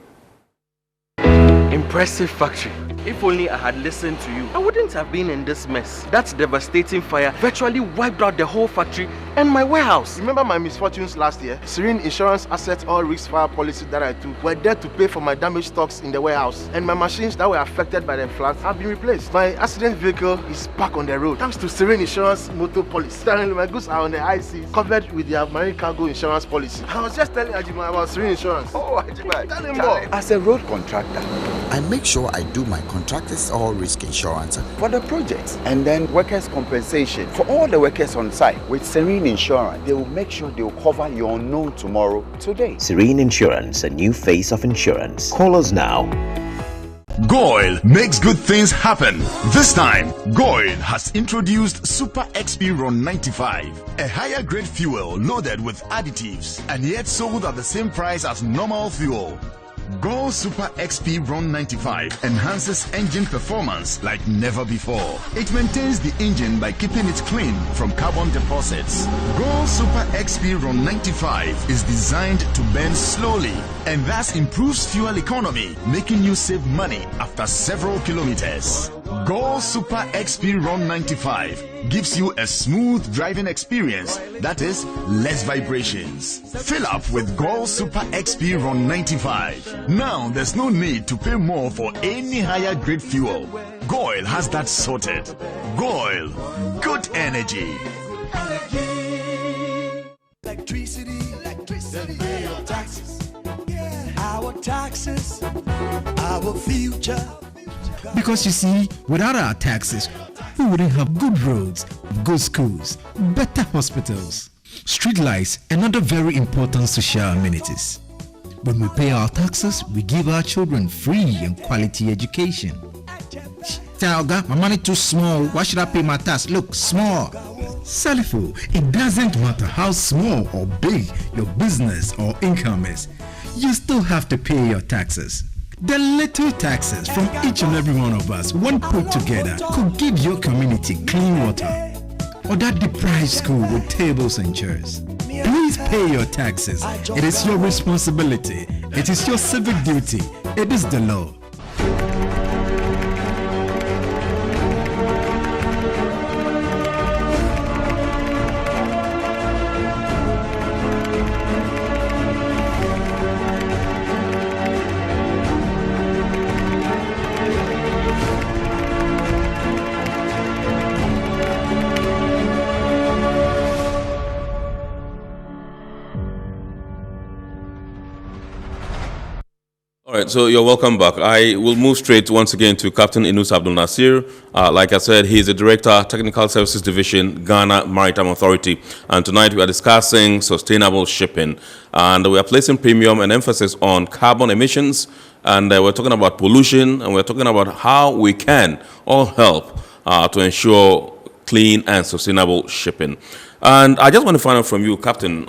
Impressive factory. If only I had listened to you, I wouldn't have been in this mess. That devastating fire virtually wiped out the whole factory and my warehouse. Remember my misfortunes last year? Serene Insurance Asset All Risk Fire policy that I took were there to pay for my damaged stocks in the warehouse. And my machines that were affected by the floods have been replaced. My accident vehicle is back on the road thanks to Serene Insurance motor policy. Currently, my goods are on the IC covered with their marine cargo insurance policy. I was just telling Ajima about Serene Insurance. Oh, Ajima, tell him more. As a road contractor, I make sure I do my contractors all risk insurance for the project, and then workers' compensation for all the workers on site. With Serene Insurance, they will make sure they will cover your unknown tomorrow today. Serene Insurance, a new face of insurance. Call us now. Goil makes good things happen. This time, Goil has introduced Super XP Ron 95, a higher grade fuel loaded with additives and yet sold at the same price as normal fuel. Go Super XP Ron 95 enhances engine performance like never before. It maintains the engine by keeping it clean from carbon deposits. Go Super XP Ron 95 is designed to burn slowly and thus improves fuel economy, making you save money after several kilometers. Go Super XP Ron 95 gives you a smooth driving experience, that is, less vibrations. Fill up with Go Super XP Ron 95. Now there's no need to pay more for any higher grade fuel. Goil has that sorted. Goil, good energy. Electricity, then pay your taxes. Our taxes, our future. Because you see, without our taxes, we wouldn't have good roads, good schools, better hospitals, street lights, and other very important social amenities. When we pay our taxes, we give our children free and quality education. Talga, my money too small. Why should I pay my tax? Look, small. Salifu, it doesn't matter how small or big your business or income is. You still have to pay your taxes. The little taxes from each and every one of us, when put together, could give your community clean water or that deprived school with tables and chairs. Please pay your taxes. It is your responsibility. It is your civic duty. It is the law. All right, so you're welcome back. I will move straight once again to Captain Inus Abdul Nasir. Like I said, he's the Director, Technical Services Division, Ghana Maritime Authority. And tonight we are discussing sustainable shipping. And we are placing premium and emphasis on carbon emissions. And we're talking about pollution. And we're talking about how we can all help to ensure clean and sustainable shipping. And I just want to find out from you, Captain,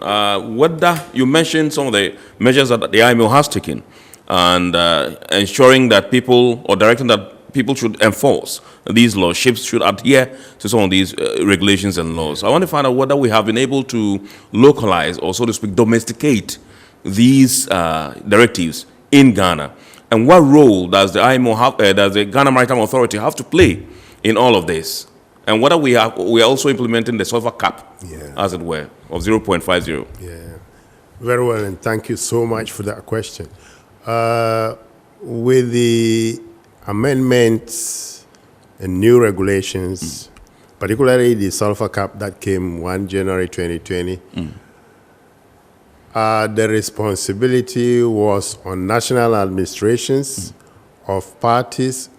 whether you mentioned some of the measures that the IMO has taken and ensuring that people, or directing that people should enforce these laws, ships should adhere to some of these regulations and laws. I want to find out whether we have been able to localize, or so to speak, domesticate these directives in Ghana. And what role does the IMO have, does the Ghana Maritime Authority have to play in all of this? And whether we are also implementing the sulfur cap, as it were, of 0.50. Yeah, very well, and thank you so much for that question. With the amendments and new regulations, particularly the sulfur cap that came 1 January 2020, the responsibility was on national administrations of parties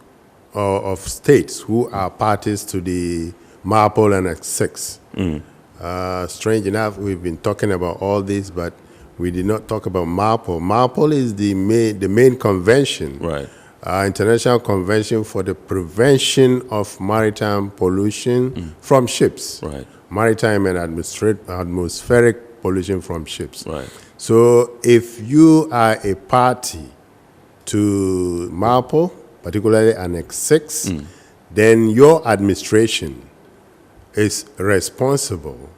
or of states who are parties to the MARPOL and X6. Strange enough, we've been talking about all this, but we did not talk about MARPOL. MARPOL is the main convention, international convention for the prevention of maritime pollution from ships, maritime and atmospheric pollution from ships. So if you are a party to MARPOL, particularly Annex 6, then your administration is responsible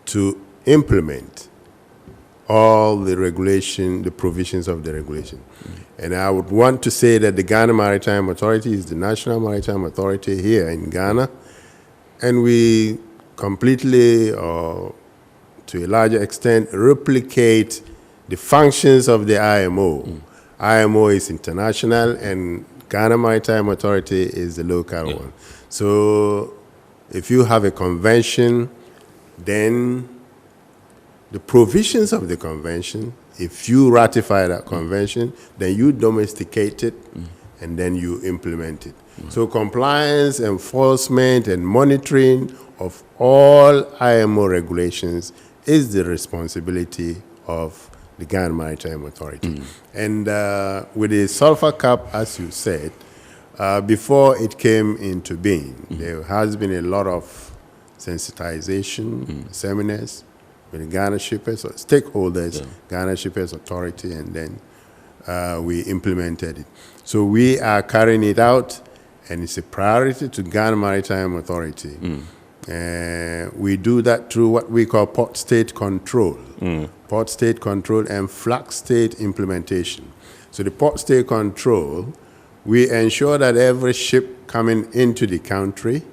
to implement all the regulation, the provisions of the regulation. And I would want to say that the Ghana Maritime Authority is the national maritime authority here in Ghana, and we completely, or to a larger extent, replicate the functions of the IMO. IMO is international, and Ghana Maritime Authority is the local one. So if you have a convention, then the provisions of the convention, if you ratify that convention, then you domesticate it and then you implement it. So compliance, enforcement, and monitoring of all IMO regulations is the responsibility of the Ghana Maritime Authority. And with the sulfur cap, as you said, before it came into being, there has been a lot of sensitization, seminars with the Ghana Shippers, stakeholders, Ghana Shippers Authority, and then we implemented it. So we are carrying it out, and it's a priority to Ghana Maritime Authority. We do that through what we call port state control. Port state control and flag state implementation. So the port state control, we ensure that every ship coming into the country,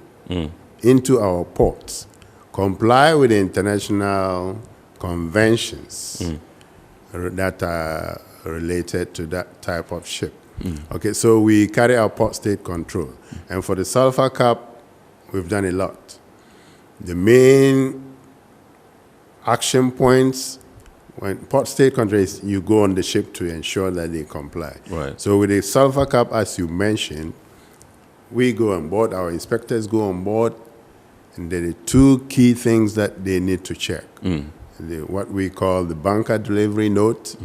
into our ports, comply with the international conventions that are related to that type of ship. Okay, so we carry out port state control. And for the sulfur cap, we've done a lot. The main action points when port state control is you go on the ship to ensure that they comply. So with the sulfur cap, as you mentioned, we go on board, our inspectors go on board, and there are two key things that they need to check. What we call the bunker delivery note.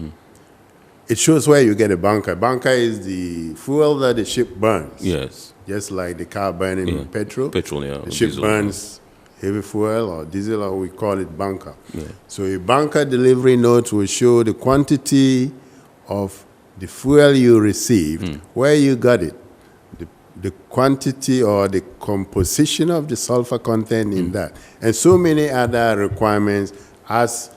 It shows where you get a bunker. Bunker is the fuel that the ship burns. Just like the car burning petrol. The ship burns heavy fuel or diesel, or we call it bunker. So a bunker delivery note will show the quantity of the fuel you received, where you got it, the quantity or the composition of the sulfur content in that, and so many other requirements as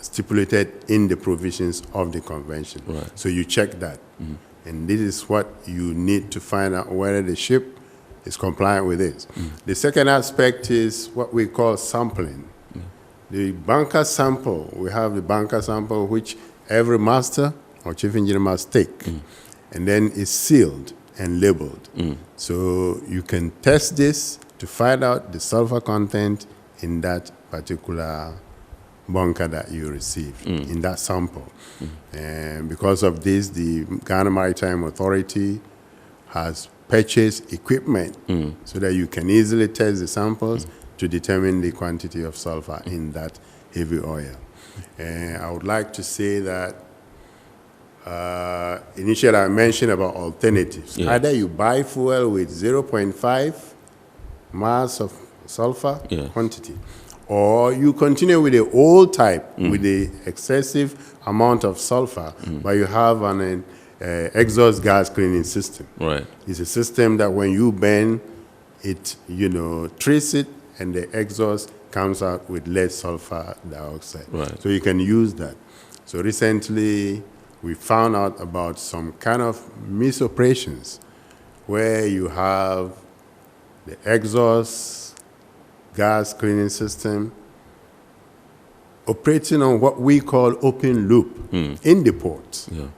stipulated in the provisions of the convention. So you check that. And this is what you need to find out whether the ship is compliant with this. The second aspect is what we call sampling. The bunker sample, we have the bunker sample which every master or chief engineer must take, and then it's sealed and labeled. So you can test this to find out the sulfur content in that particular bunker that you received, in that sample. And because of this, the Ghana Maritime Authority has purchased equipment so that you can easily test the samples to determine the quantity of sulfur in that heavy oil. And I would like to say that initially I mentioned about alternatives. Either you buy fuel with 0.5 mass of sulfur quantity, or you continue with the old type with the excessive amount of sulfur, but you have an exhaust gas cleaning system. It's a system that when you burn it, treats it, and the exhaust comes out with less sulfur dioxide. So you can use that. So recently, we found out about some kind of misoperations where you have the exhaust gas cleaning system operating on what we call open loop in the port. Yeah.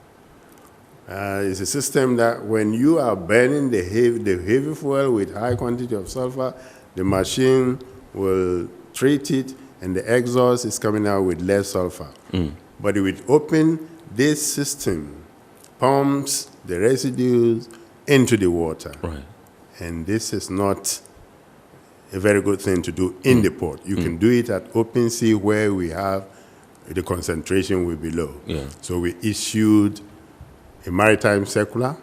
It's a system that when you are burning the heavy fuel with high quantity of sulfur, the machine will treat it, and the exhaust is coming out with less sulfur. But with open, this system pumps the residues into the water. Right. And this is not a very good thing to do in the port. You can do it at open sea where we have the concentration will be low. Yeah. So we issued a maritime circular,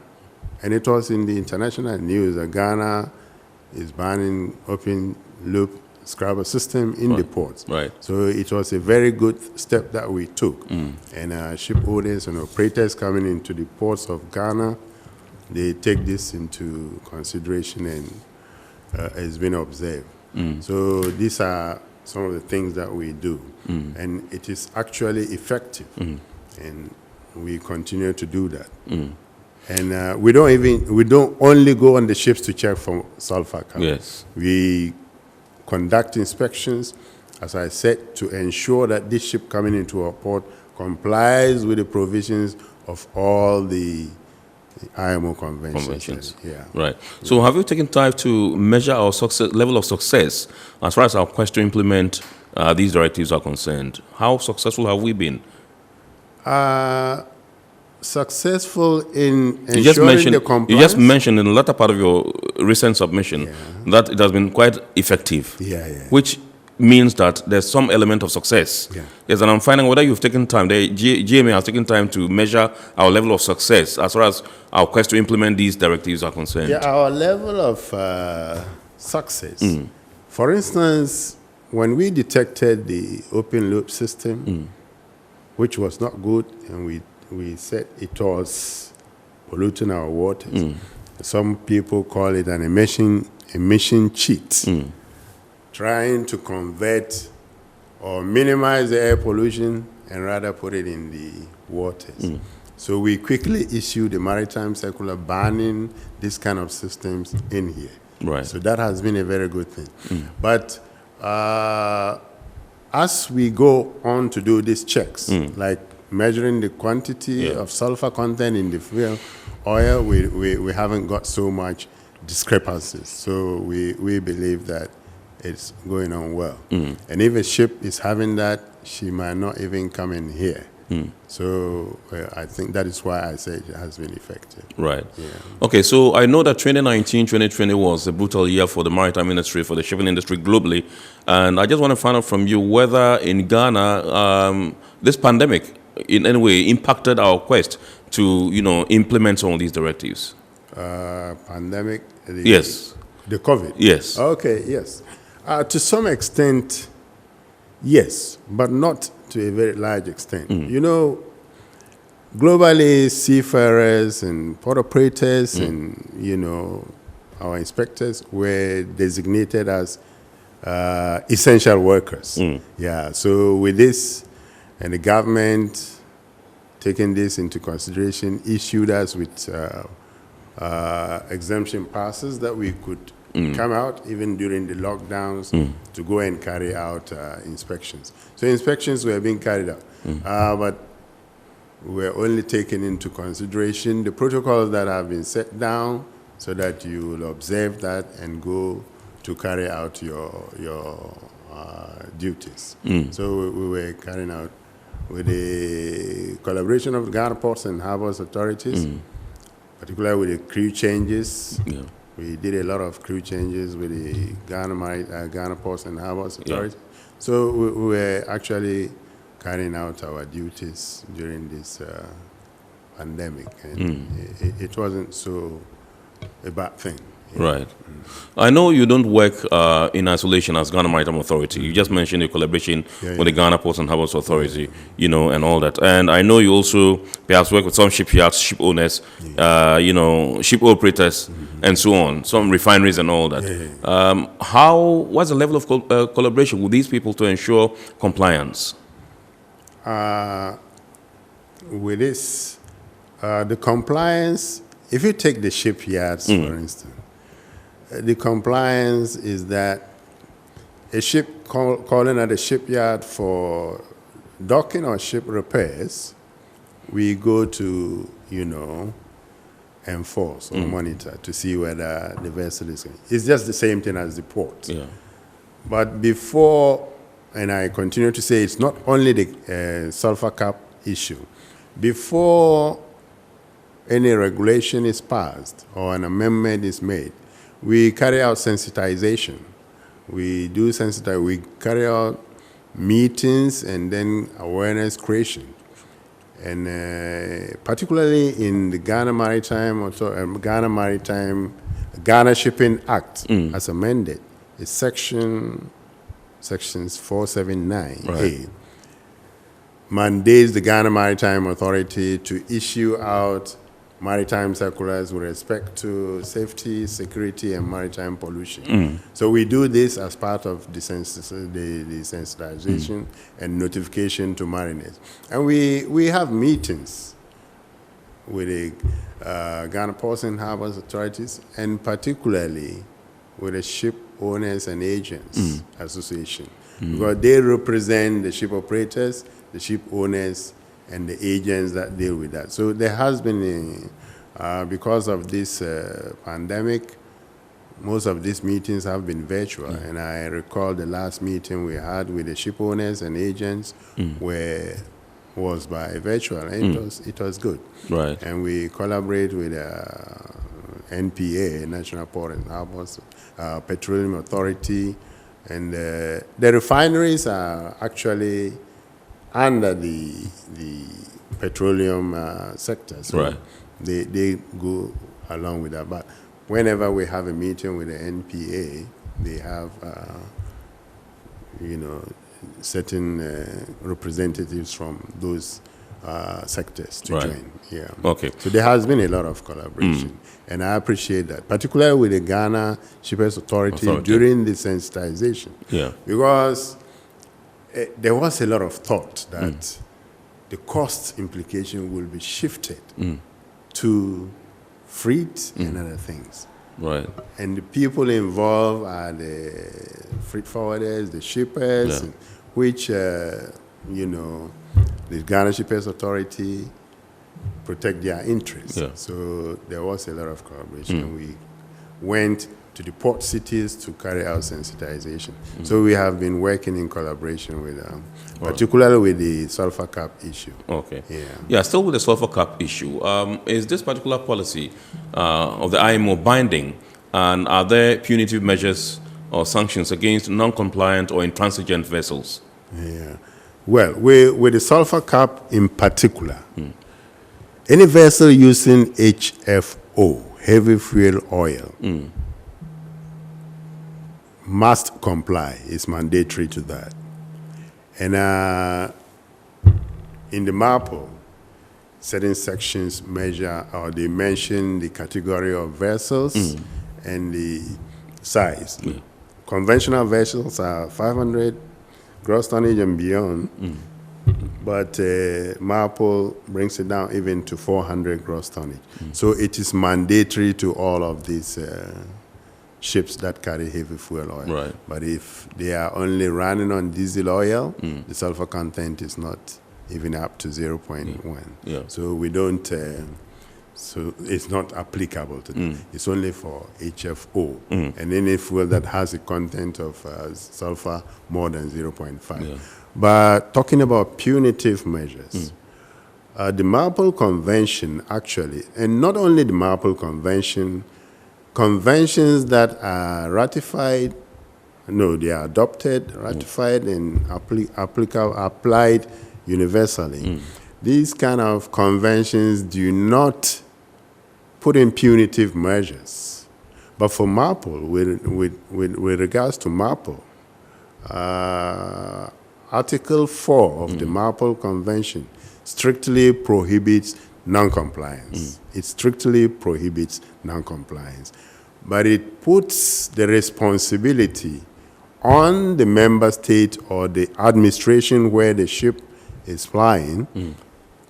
and it was in the international news that Ghana is banning open loop scrubber system in the ports. Right. So it was a very good step that we took. And ship owners and operators coming into the ports of Ghana, they take this into consideration, and it's been observed. So these are some of the things that we do. And it is actually effective. And we continue to do that. And we don't only go on the ships to check for sulfur count. Yes. We conduct inspections, as I said, to ensure that this ship coming into our port complies with the provisions of all the IMO conventions. Yeah. Right. So have you taken time to measure our level of success as far as our quest to implement these directives are concerned? How successful have we been? Successful in ensuring the compliance. You just mentioned in the latter part of your recent submission that it has been quite effective. Which means that there's some element of success. Yes, and I'm finding whether you've taken time, the GMA has taken time to measure our level of success as far as our quest to implement these directives are concerned. Yeah, our level of success. For instance, when we detected the open loop system, which was not good, and we said it was polluting our waters. Some people call it an emission cheat, trying to convert or minimize the air pollution and rather put it in the waters. So we quickly issued the Maritime circular banning this kind of systems in here. Right. So that has been a very good thing. But as we go on to do these checks, like measuring the quantity of sulfur content in the fuel oil, we haven't got so much discrepancies. So we believe that it's going on well. And if a ship is having that, she might not even come in here. So I think that is why I say it has been effective. Right. Okay, so I know that 2019-2020 was a brutal year for the maritime industry, for the shipping industry globally. And I just want to find out from you whether in Ghana, this pandemic in any way impacted our quest to, implement some of these directives. Pandemic? Yes. The COVID? Yes. Okay, yes. To some extent, yes, but not to a very large extent. Globally, seafarers and port operators and, our inspectors were designated as essential workers. Yeah, so with this, and the government taking this into consideration, issued us with exemption passes that we could come out even during the lockdowns to go and carry out inspections. So inspections were being carried out, but we're only taking into consideration the protocols that have been set down so that you will observe that and go to carry out your duties. So we were carrying out with the collaboration of the Ghana Ports and Harbors authorities, particularly with the crew changes. We did a lot of crew changes with the Ghana Ports and Harbors authorities. So we were actually carrying out our duties during this pandemic, and it wasn't so a bad thing. Right. I know you don't work in isolation as Ghana Maritime Authority. You just mentioned your collaboration with the Ghana Ports and Harbors Authority, and all that. And I know you also perhaps work with some shipyards, ship owners, ship operators, and so on, some refineries and all that. What's the level of collaboration with these people to ensure compliance? with this, the compliance, if you take the shipyards, for instance, the compliance is that a ship calling at a shipyard for docking or ship repairs, we go to, enforce or monitor to see whether the vessel is going. It's just the same thing as the port. Yeah. But before, and I continue to say, it's not only the sulfur cap issue. Before any regulation is passed or an amendment is made, we carry out sensitization. We carry out meetings and then awareness creation. And particularly in the Ghana Shipping Act, as amended, it's sections 479A, mandates the Ghana Maritime Authority to issue out maritime circulars with respect to safety, security, and maritime pollution. So we do this as part of the sensitization and notification to mariners. And we have meetings with the Ghana Ports and Harbors authorities, and particularly with the Ship Owners and Agents Association, because they represent the ship operators, the ship owners, and the agents that deal with that. So there has been, because of this pandemic, most of these meetings have been virtual. And I recall the last meeting we had with the ship owners and agents was by virtual, and it was good. Right. And we collaborate with NPA, National Port and Harbors, Petroleum Authority, and the refineries are actually under the petroleum sector. So right. They go along with that. But whenever we have a meeting with the NPA, they have, certain representatives from those sectors to join. Yeah. Okay. So there has been a lot of collaboration. And I appreciate that, particularly with the Ghana Shippers Authority during the sensitization. Yeah. Because there was a lot of thought that the cost implication will be shifted to freight and other things. Right. And the people involved are the freight forwarders, the shippers, which, the Ghana Shippers Authority protect their interests. Yeah. So there was a lot of collaboration. We went to the port cities to carry out sensitization. So we have been working in collaboration with them, particularly with the sulfur cap issue. Okay. Yeah. Yeah, still with the sulfur cap issue, is this particular policy of the IMO binding, and are there punitive measures or sanctions against non-compliant or intransigent vessels? Yeah. Well, with the sulfur cap in particular, any vessel using HFO, heavy fuel oil, must comply. It's mandatory to that. And in the MAPO, certain sections measure, or they mention the category of vessels and the size. Conventional vessels are 500 gross tonnage and beyond, but MAPO brings it down even to 400 gross tonnage. So it is mandatory to all of these ships that carry heavy fuel oil. Right. But if they are only running on diesel oil, the sulfur content is not even up to 0.1. Yeah. So we don't, so it's not applicable to them. It's only for HFO and any fuel that has a content of sulfur more than 0.5. Yeah. But talking about punitive measures, the Marpol Convention actually, and not only the Marpol Convention, conventions that are ratified, they are adopted, ratified, and applied universally. These kind of conventions do not put in punitive measures. But for MAPL, with regards to MAPL, Article 4 of the MAPL Convention strictly prohibits non-compliance. It strictly prohibits non-compliance. But it puts the responsibility on the member state or the administration where the ship is flying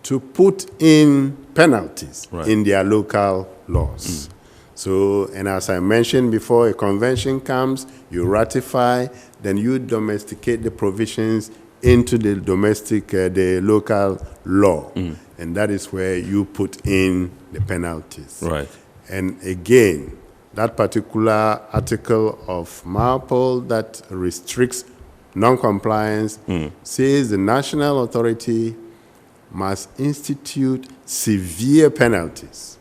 to put in penalties in their local laws. So, and as I mentioned before, a convention comes, you ratify, then you domesticate the provisions into the the local law. And that is where you put in the penalties. Right. And again, that particular article of MARPOL that restricts non-compliance says the national authority must institute severe penalties,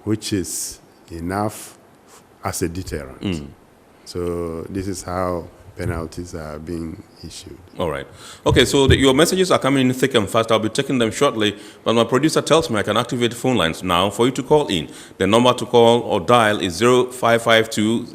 which is enough as a deterrent. So this is how penalties are being issued. All right. Okay, so your messages are coming in thick and fast. I'll be taking them shortly, but my producer tells me I can activate phone lines now for you to call in. The number to call or dial is 0552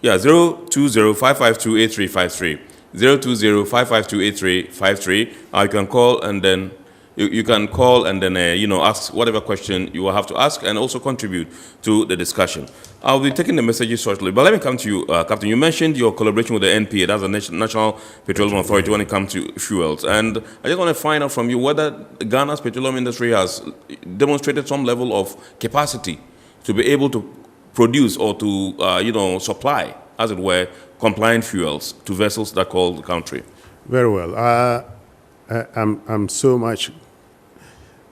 020-552-8353. 020-552-8353. You can call and then you can call and then ask whatever question you will have to ask and also contribute to the discussion. I'll be taking the messages shortly, but let me come to you, Captain. You mentioned your collaboration with the NPA, that's the National Petroleum Authority, when it comes to fuels. And I just want to find out from you whether Ghana's petroleum industry has demonstrated some level of capacity to be able to produce or to supply, as it were, compliant fuels to vessels that call the country. Very well. I'm so much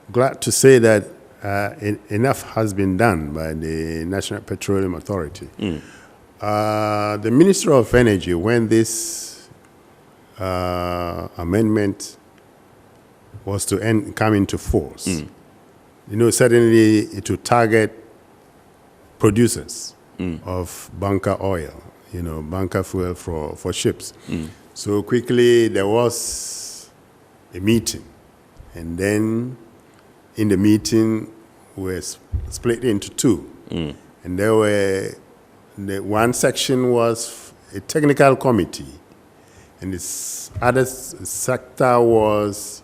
glad to say that enough has been done by the National Petroleum Authority. The Minister of Energy, when this amendment was to come into force, certainly it would target producers of bunker oil, bunker fuel for ships. So quickly there was a meeting, and then in the meeting we split into two. And there were, one section was a technical committee, and this other sector was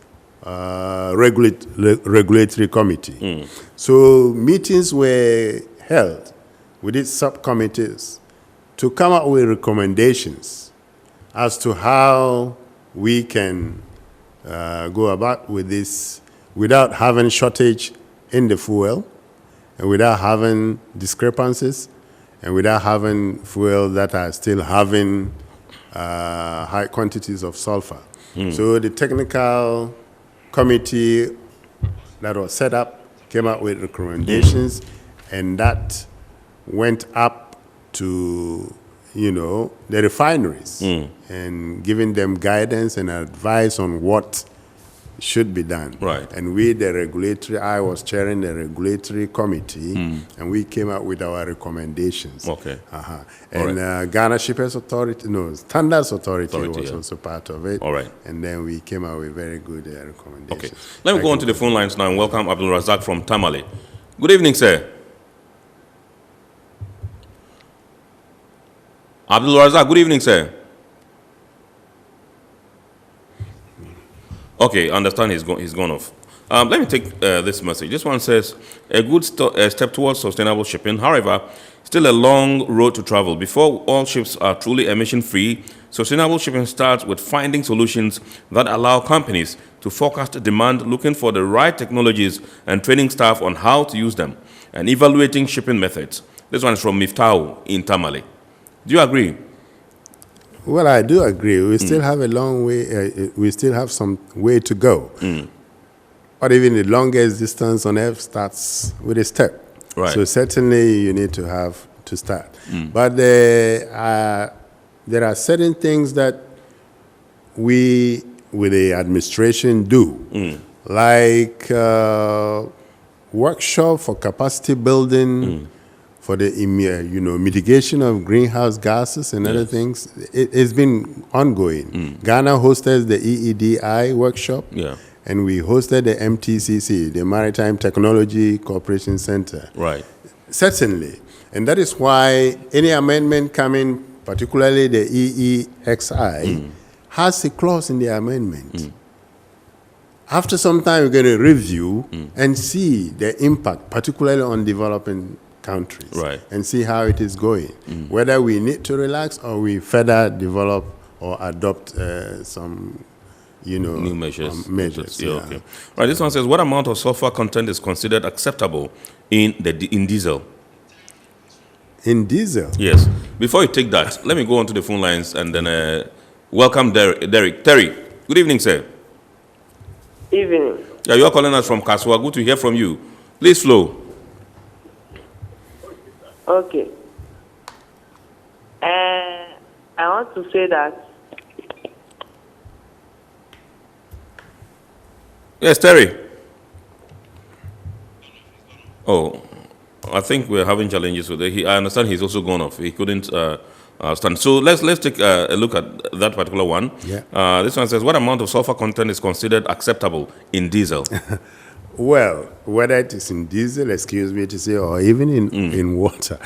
regulatory committee. So meetings were held with its subcommittees to come up with recommendations as to how we can go about with this without having shortage in the fuel, and without having discrepancies, and without having fuel that are still having high quantities of sulfur. So the technical committee that was set up came up with recommendations, and that went up to the refineries and giving them guidance and advice on what should be done. Right. And I was chairing the regulatory committee, and we came up with our recommendations. Okay. And Ghana Shippers Authority, Standards Authority was also part of it. All right. And then we came up with very good recommendations. Okay. Let me go on to the phone lines now and welcome Abdul Razak from Tamale. Good evening, sir. Abdul Razak, good evening, sir. Okay, I understand he's gone off. Let me take this message. This one says, a good step towards sustainable shipping. However, still a long road to travel. Before all ships are truly emission-free, sustainable shipping starts with finding solutions that allow companies to forecast demand, looking for the right technologies and training staff on how to use them, and evaluating shipping methods. This one is from Miftau in Tamale. Do you agree? Well, I do agree. We still have a long way, we still have some way to go. But even the longest distance on Earth starts with a step. Right. So certainly you need to have to start. But there are certain things that we, with the administration, do, like workshop for capacity building, for the mitigation of greenhouse gases and other things. It's been ongoing. Ghana hosted the EEDI workshop, and we hosted the MTCC, the Maritime Technology Cooperation Center. Right. Certainly. And that is why any amendment coming, particularly the EEXI, has a clause in the amendment. After some time, we're going to review and see the impact, particularly on developing countries, right, and see how it is going, whether we need to relax or we further develop or adopt some, new measures. measures. Yeah, okay. Right. This one says, what amount of sulfur content is considered acceptable in diesel? In diesel? Yes. Before you take that, let me go on to the phone lines and then welcome Derek. Terry, good evening, sir. Evening. Yeah, you are calling us from Kaswa. Good to hear from you. Please flow. Okay. I want to say that. Yes, Terry. Oh, I think we're having challenges with it. I understand he's also gone off. He couldn't stand. So let's take a look at that particular one. Yeah. This one says, what amount of sulfur content is considered acceptable in diesel? Well, whether it is in diesel, excuse me to say, or even in water,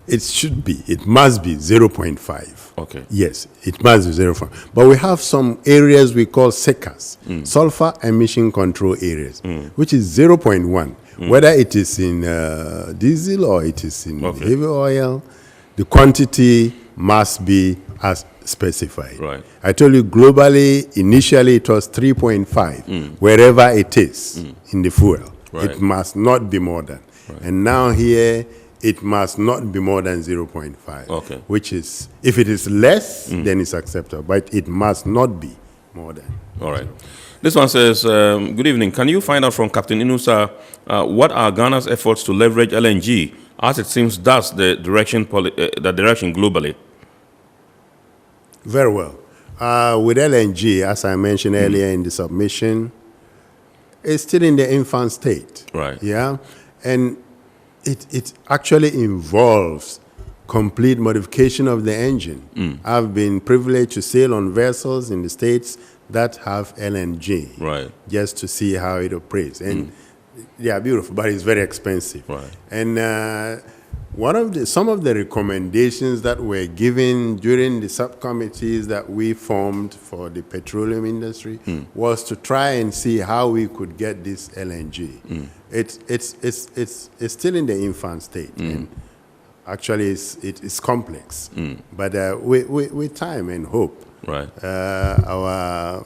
it must be 0.5. Okay. Yes, it must be 0.5. But we have some areas we call SECAs, sulfur emission control areas, which is 0.1. Whether it is in diesel or it is in heavy oil, the quantity must be as specified. Right. I told you globally, initially it was 3.5, wherever it is in the fuel. Right. It must not be more than. Right. And now here, it must not be more than 0.5. Okay. Which is, if it is less, then it's acceptable. But it must not be more than. All right. This one says, good evening. Can you find out from Captain Inusa what are Ghana's efforts to leverage LNG, as it seems that's the direction globally? Very well. With LNG, as I mentioned earlier in the submission, it's still in the infant state. Right. Yeah. And it actually involves complete modification of the engine. I've been privileged to sail on vessels in the States that have LNG, right, just to see how it operates. And they are beautiful, but it's very expensive. Right. And some of the recommendations that were given during the subcommittees that we formed for the petroleum industry was to try and see how we could get this LNG. It's still in the infant state. And actually, it's complex. But with time and hope, right, our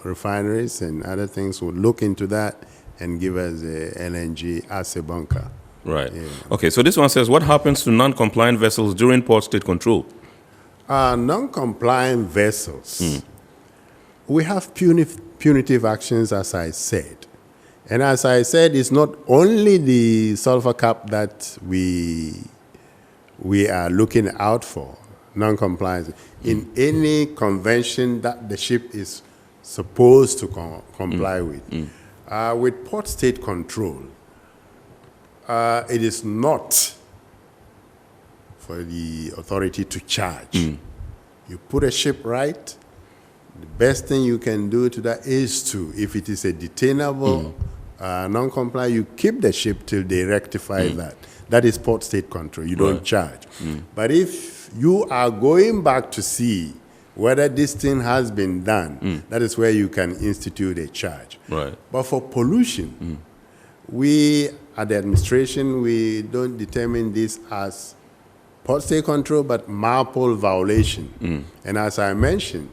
refineries and other things will look into that and give us the LNG as a bunker. Right. Yeah. Okay, so this one says, what happens to non-compliant vessels during port state control? Non-compliant vessels, we have punitive actions, as I said. And as I said, it's not only the sulfur cap that we are looking out for, non-compliance. In any convention that the ship is supposed to comply with. With port state control, it is not for the authority to charge. You put a ship right, the best thing you can do to that is to, if it is a detainable non-compliant, you keep the ship till they rectify that. That is port state control. You don't charge. But if you are going back to see whether this thing has been done, that is where you can institute a charge. Right. But for pollution, we at the administration, we don't determine this as port state control, but MARPOL violation. And as I mentioned,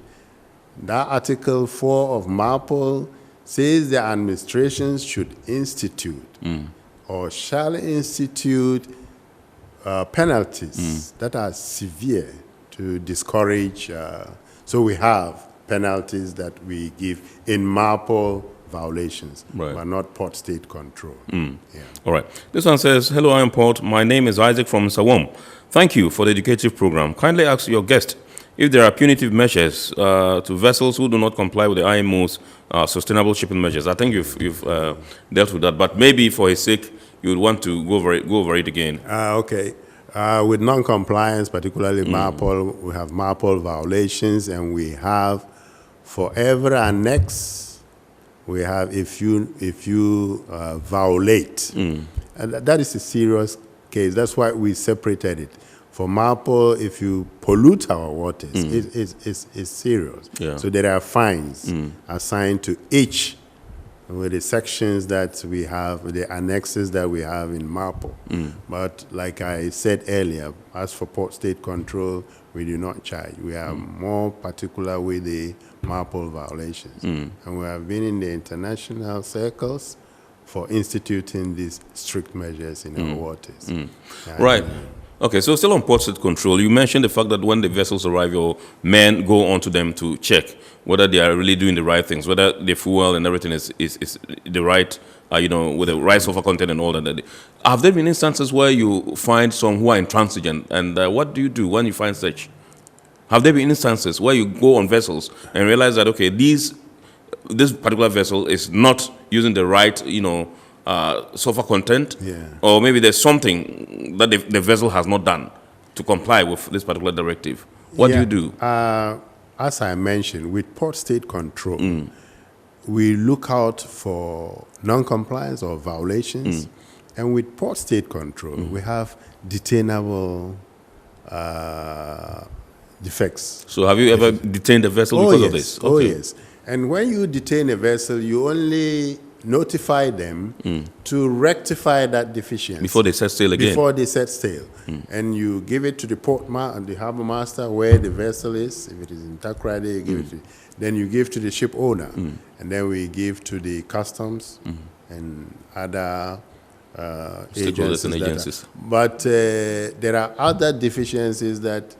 that Article 4 of MARPOL says the administrations should institute or shall institute penalties that are severe to discourage. So we have penalties that we give in MARPOL violations, right, but not port state control. Yeah. All right. This one says, hello, I am Port. My name is Isaac from Sawam. Thank you for the educative program. Kindly ask your guest if there are punitive measures to vessels who do not comply with the IMO's sustainable shipping measures. I think you've dealt with that, but maybe for his sake, you would want to go over it again. Okay. With non-compliance, particularly MARPOL, we have MARPOL violations, and we have for every annex, we have if you violate. And that is a serious case. That's why we separated it. For MARPOL, if you pollute our waters, it's serious. Yeah. So there are fines assigned to each with the sections that we have, the annexes that we have in MARPOL. But like I said earlier, as for port state control, we do not charge. We are more particular with the MARPOL violations. And we have been in the international circles for instituting these strict measures in our waters. Right. Okay, so still on port state control, you mentioned the fact that when the vessels arrive, your men go onto them to check whether they are really doing the right things, whether the fuel and everything is the right, with the right sulfur content and all that. Have there been instances where you find some who are intransigent, and what do you do when you find such? Have there been instances where you go on vessels and realize that, okay, this particular vessel is not using the right, sulfur content, or maybe there's something that the vessel has not done to comply with this particular directive? What do you do? As I mentioned, with port state control, we look out for non-compliance or violations. And with port state control, we have detainable defects. So have you ever detained a vessel because of this? Oh, yes. And when you detain a vessel, you only notify them to rectify that deficiency. Before they set sail again? Before they set sail. And you give it to the the harbor master where the vessel is. If it is in Takoradi, you give it to, then you give to the ship owner. And then we give to the customs and other agencies. But there are other deficiencies that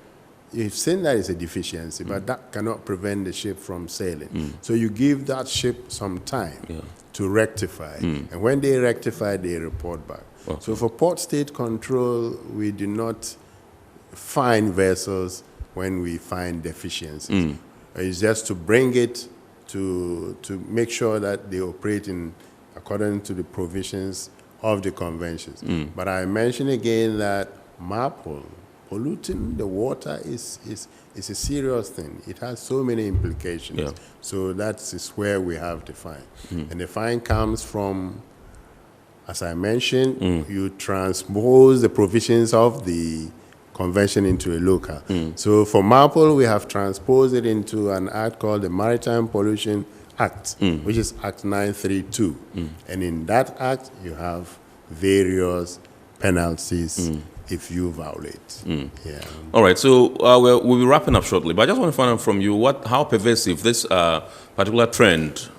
you've seen that is a deficiency, but that cannot prevent the ship from sailing. So you give that ship some time to rectify. And when they rectify, they report back. Okay. So for port state control, we do not fine vessels when we find deficiencies. It's just to bring it to make sure that they operate according to the provisions of the conventions. But I mention again that MARPOL, polluting the water is a serious thing. It has so many implications. So that is where we have the fine. And the fine comes from, as I mentioned, you transpose the provisions of the convention into a local. So for MARPOL, we have transposed it into an act called the Maritime Pollution Act, which is Act 932. And in that act, you have various penalties if you violate. All right, so we'll be wrapping up shortly, but I just want to find out from you how pervasive this particular trend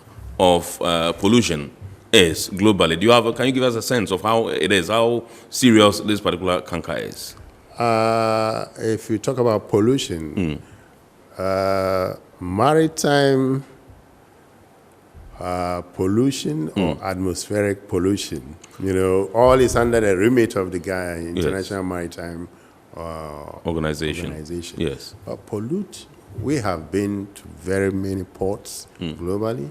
of pollution is globally. Can you give us a sense of how it is, how serious this particular canker is? If you talk about pollution, maritime pollution or atmospheric pollution, all is under the remit of the International Maritime Organization. Yes. But pollute, we have been to very many ports globally.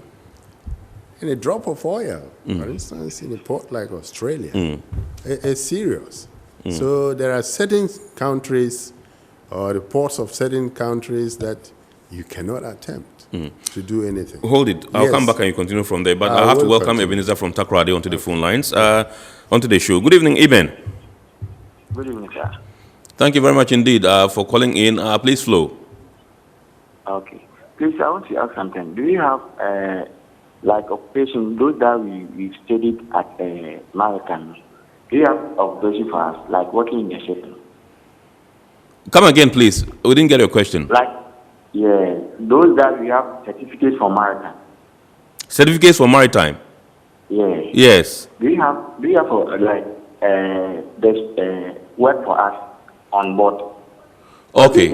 In a drop of oil, for instance, in a port like Australia, it's serious. So there are certain countries or the ports of certain countries that you cannot attempt to do anything. Hold it. I'll come back and you continue from there. But I have to welcome Ebenezer from Takoradi onto the phone lines, onto the show. Good evening, Eben. Good evening, sir. Thank you very much indeed for calling in. Please flow. Okay. Please, I want to ask something. Do you have, occupation, those that we studied at Maritime, do you have occupation for us, like working in the shipping? Come again, please. We didn't get your question. Those that we have certificates for Maritime. Certificates for Maritime? Yes. Yes. Do you have work for us on board? Okay.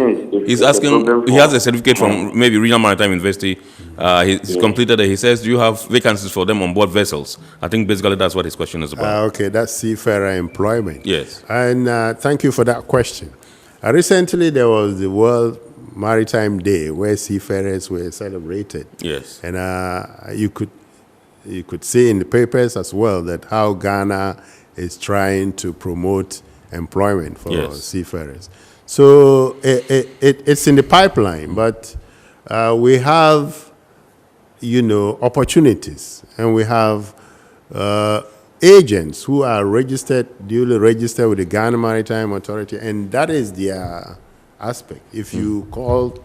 He's asking, he has a certificate from maybe Regional Maritime University. He's completed it. He says, do you have vacancies for them on board vessels? I think basically that's what his question is about. Okay, that's seafarer employment. Yes. And thank you for that question. Recently, there was the World Maritime Day where seafarers were celebrated. Yes. And you could see in the papers as well that how Ghana is trying to promote employment for seafarers. So it's in the pipeline, but we have, opportunities, and we have agents who are duly registered with the Ghana Maritime Authority, and that is their aspect. If you call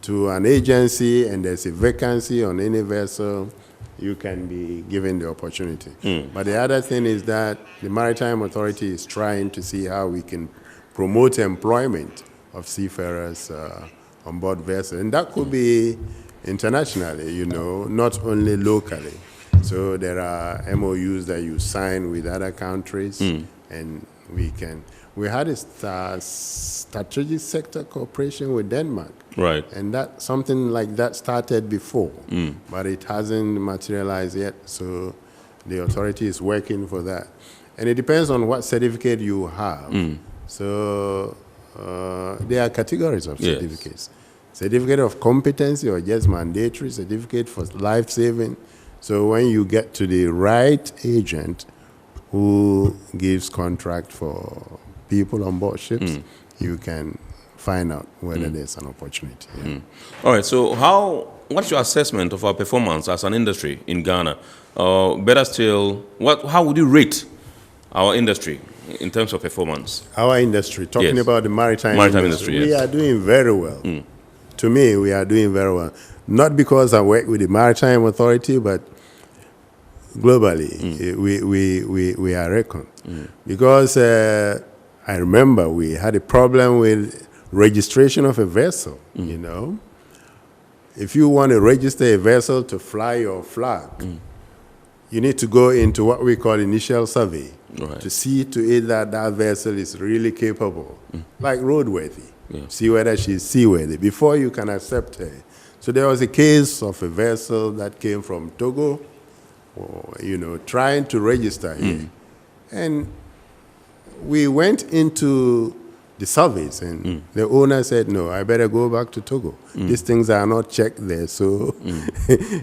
to an agency and there's a vacancy on any vessel, you can be given the opportunity. But the other thing is that the Maritime Authority is trying to see how we can promote employment of seafarers on board vessels. And that could be internationally, you know, not only locally. So there are MOUs that you sign with other countries, and we had a strategic sector cooperation with Denmark. Right. And that something like that started before, but it hasn't materialized yet. So the authority is working for that. And it depends on what certificate you have. So there are categories of certificates. Certificate of competency or just mandatory, certificate for life-saving. So when you get to the right agent who gives contract for people on board ships, you can find out whether there's an opportunity. All right, so what's your assessment of our performance as an industry in Ghana? Better still, how would you rate our industry in terms of performance? Our industry, talking about the maritime industry, we are doing very well. To me, we are doing very well. Not because I work with the Maritime Authority, but globally, we are reckoned. Because I remember we had a problem with registration of a vessel, you know. If you want to register a vessel to fly your flag, you need to go into what we call initial survey to see to it that that vessel is really capable, like roadworthy. See whether she's seaworthy before you can accept her. So there was a case of a vessel that came from Togo, you know, trying to register here. And we went into the surveys, and the owner said, no, I better go back to Togo. These things are not checked there, so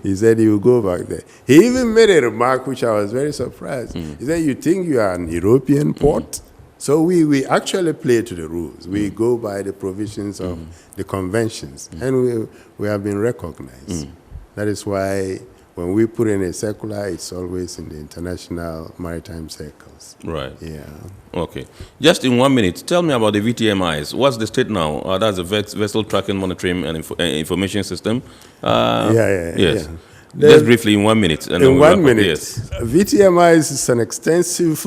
he said he will go back there. He even made a remark which I was very surprised. He said, you think you are an European port? So we actually play to the rules. We go by the provisions of the conventions, and we have been recognized. That is why when we put in a circular, it's always in the international maritime circles. Right. Yeah. Okay. Just in 1 minute, tell me about the VTMIs. What's the state now? That's the Vessel Tracking, Monitoring, and Information System. Yes. Just briefly, in 1 minute. And in 1 minute, VTMIs is an extensive,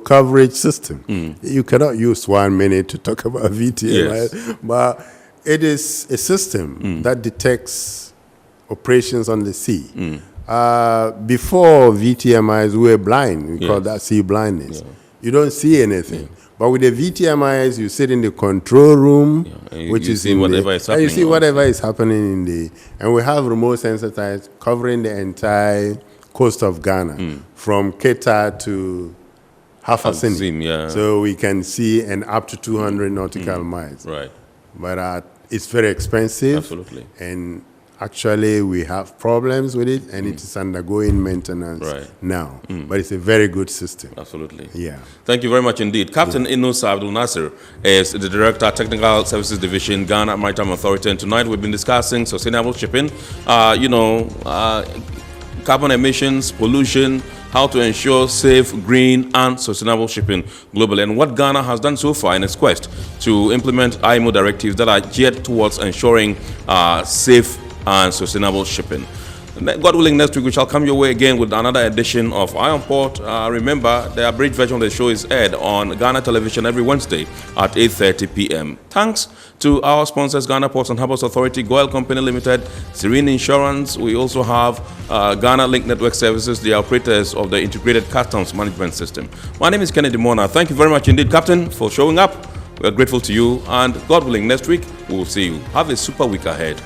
coverage system. You cannot use 1 minute to talk about VTMIs, but it is a system that detects operations on the sea. Before VTMIs, we were blind. We call that sea blindness. You don't see anything. But with the VTMIs, you sit in the control room, which is in whatever is happening. You see whatever is happening in the, and we have remote sensitized covering the entire coast of Ghana, from Keta to Hafasini. So we can see and up to 200 nautical miles. Right. But it's very expensive. Absolutely. And actually, we have problems with it, and it is undergoing maintenance now. But it's a very good system. Absolutely. Yeah. Thank you very much indeed. Captain Inusa Abdul Nasser is the Director, Technical Services Division, Ghana Maritime Authority. And tonight we've been discussing sustainable shipping, carbon emissions, pollution, how to ensure safe, green, and sustainable shipping globally, and what Ghana has done so far in its quest to implement IMO directives that are geared towards ensuring safe and sustainable shipping. God willing, next week we shall come your way again with another edition of Iron Port. Remember, the abridged version of the show is aired on Ghana Television every Wednesday at 8:30 p.m. Thanks to our sponsors, Ghana Ports and Harbours Authority, Goyle Company Limited, Serene Insurance. We also have Ghana Link Network Services, the operators of the Integrated Customs Management System. My name is Kennedy Mona. Thank you very much indeed, Captain, for showing up. We're grateful to you, and God willing, next week we will see you. Have a super week ahead.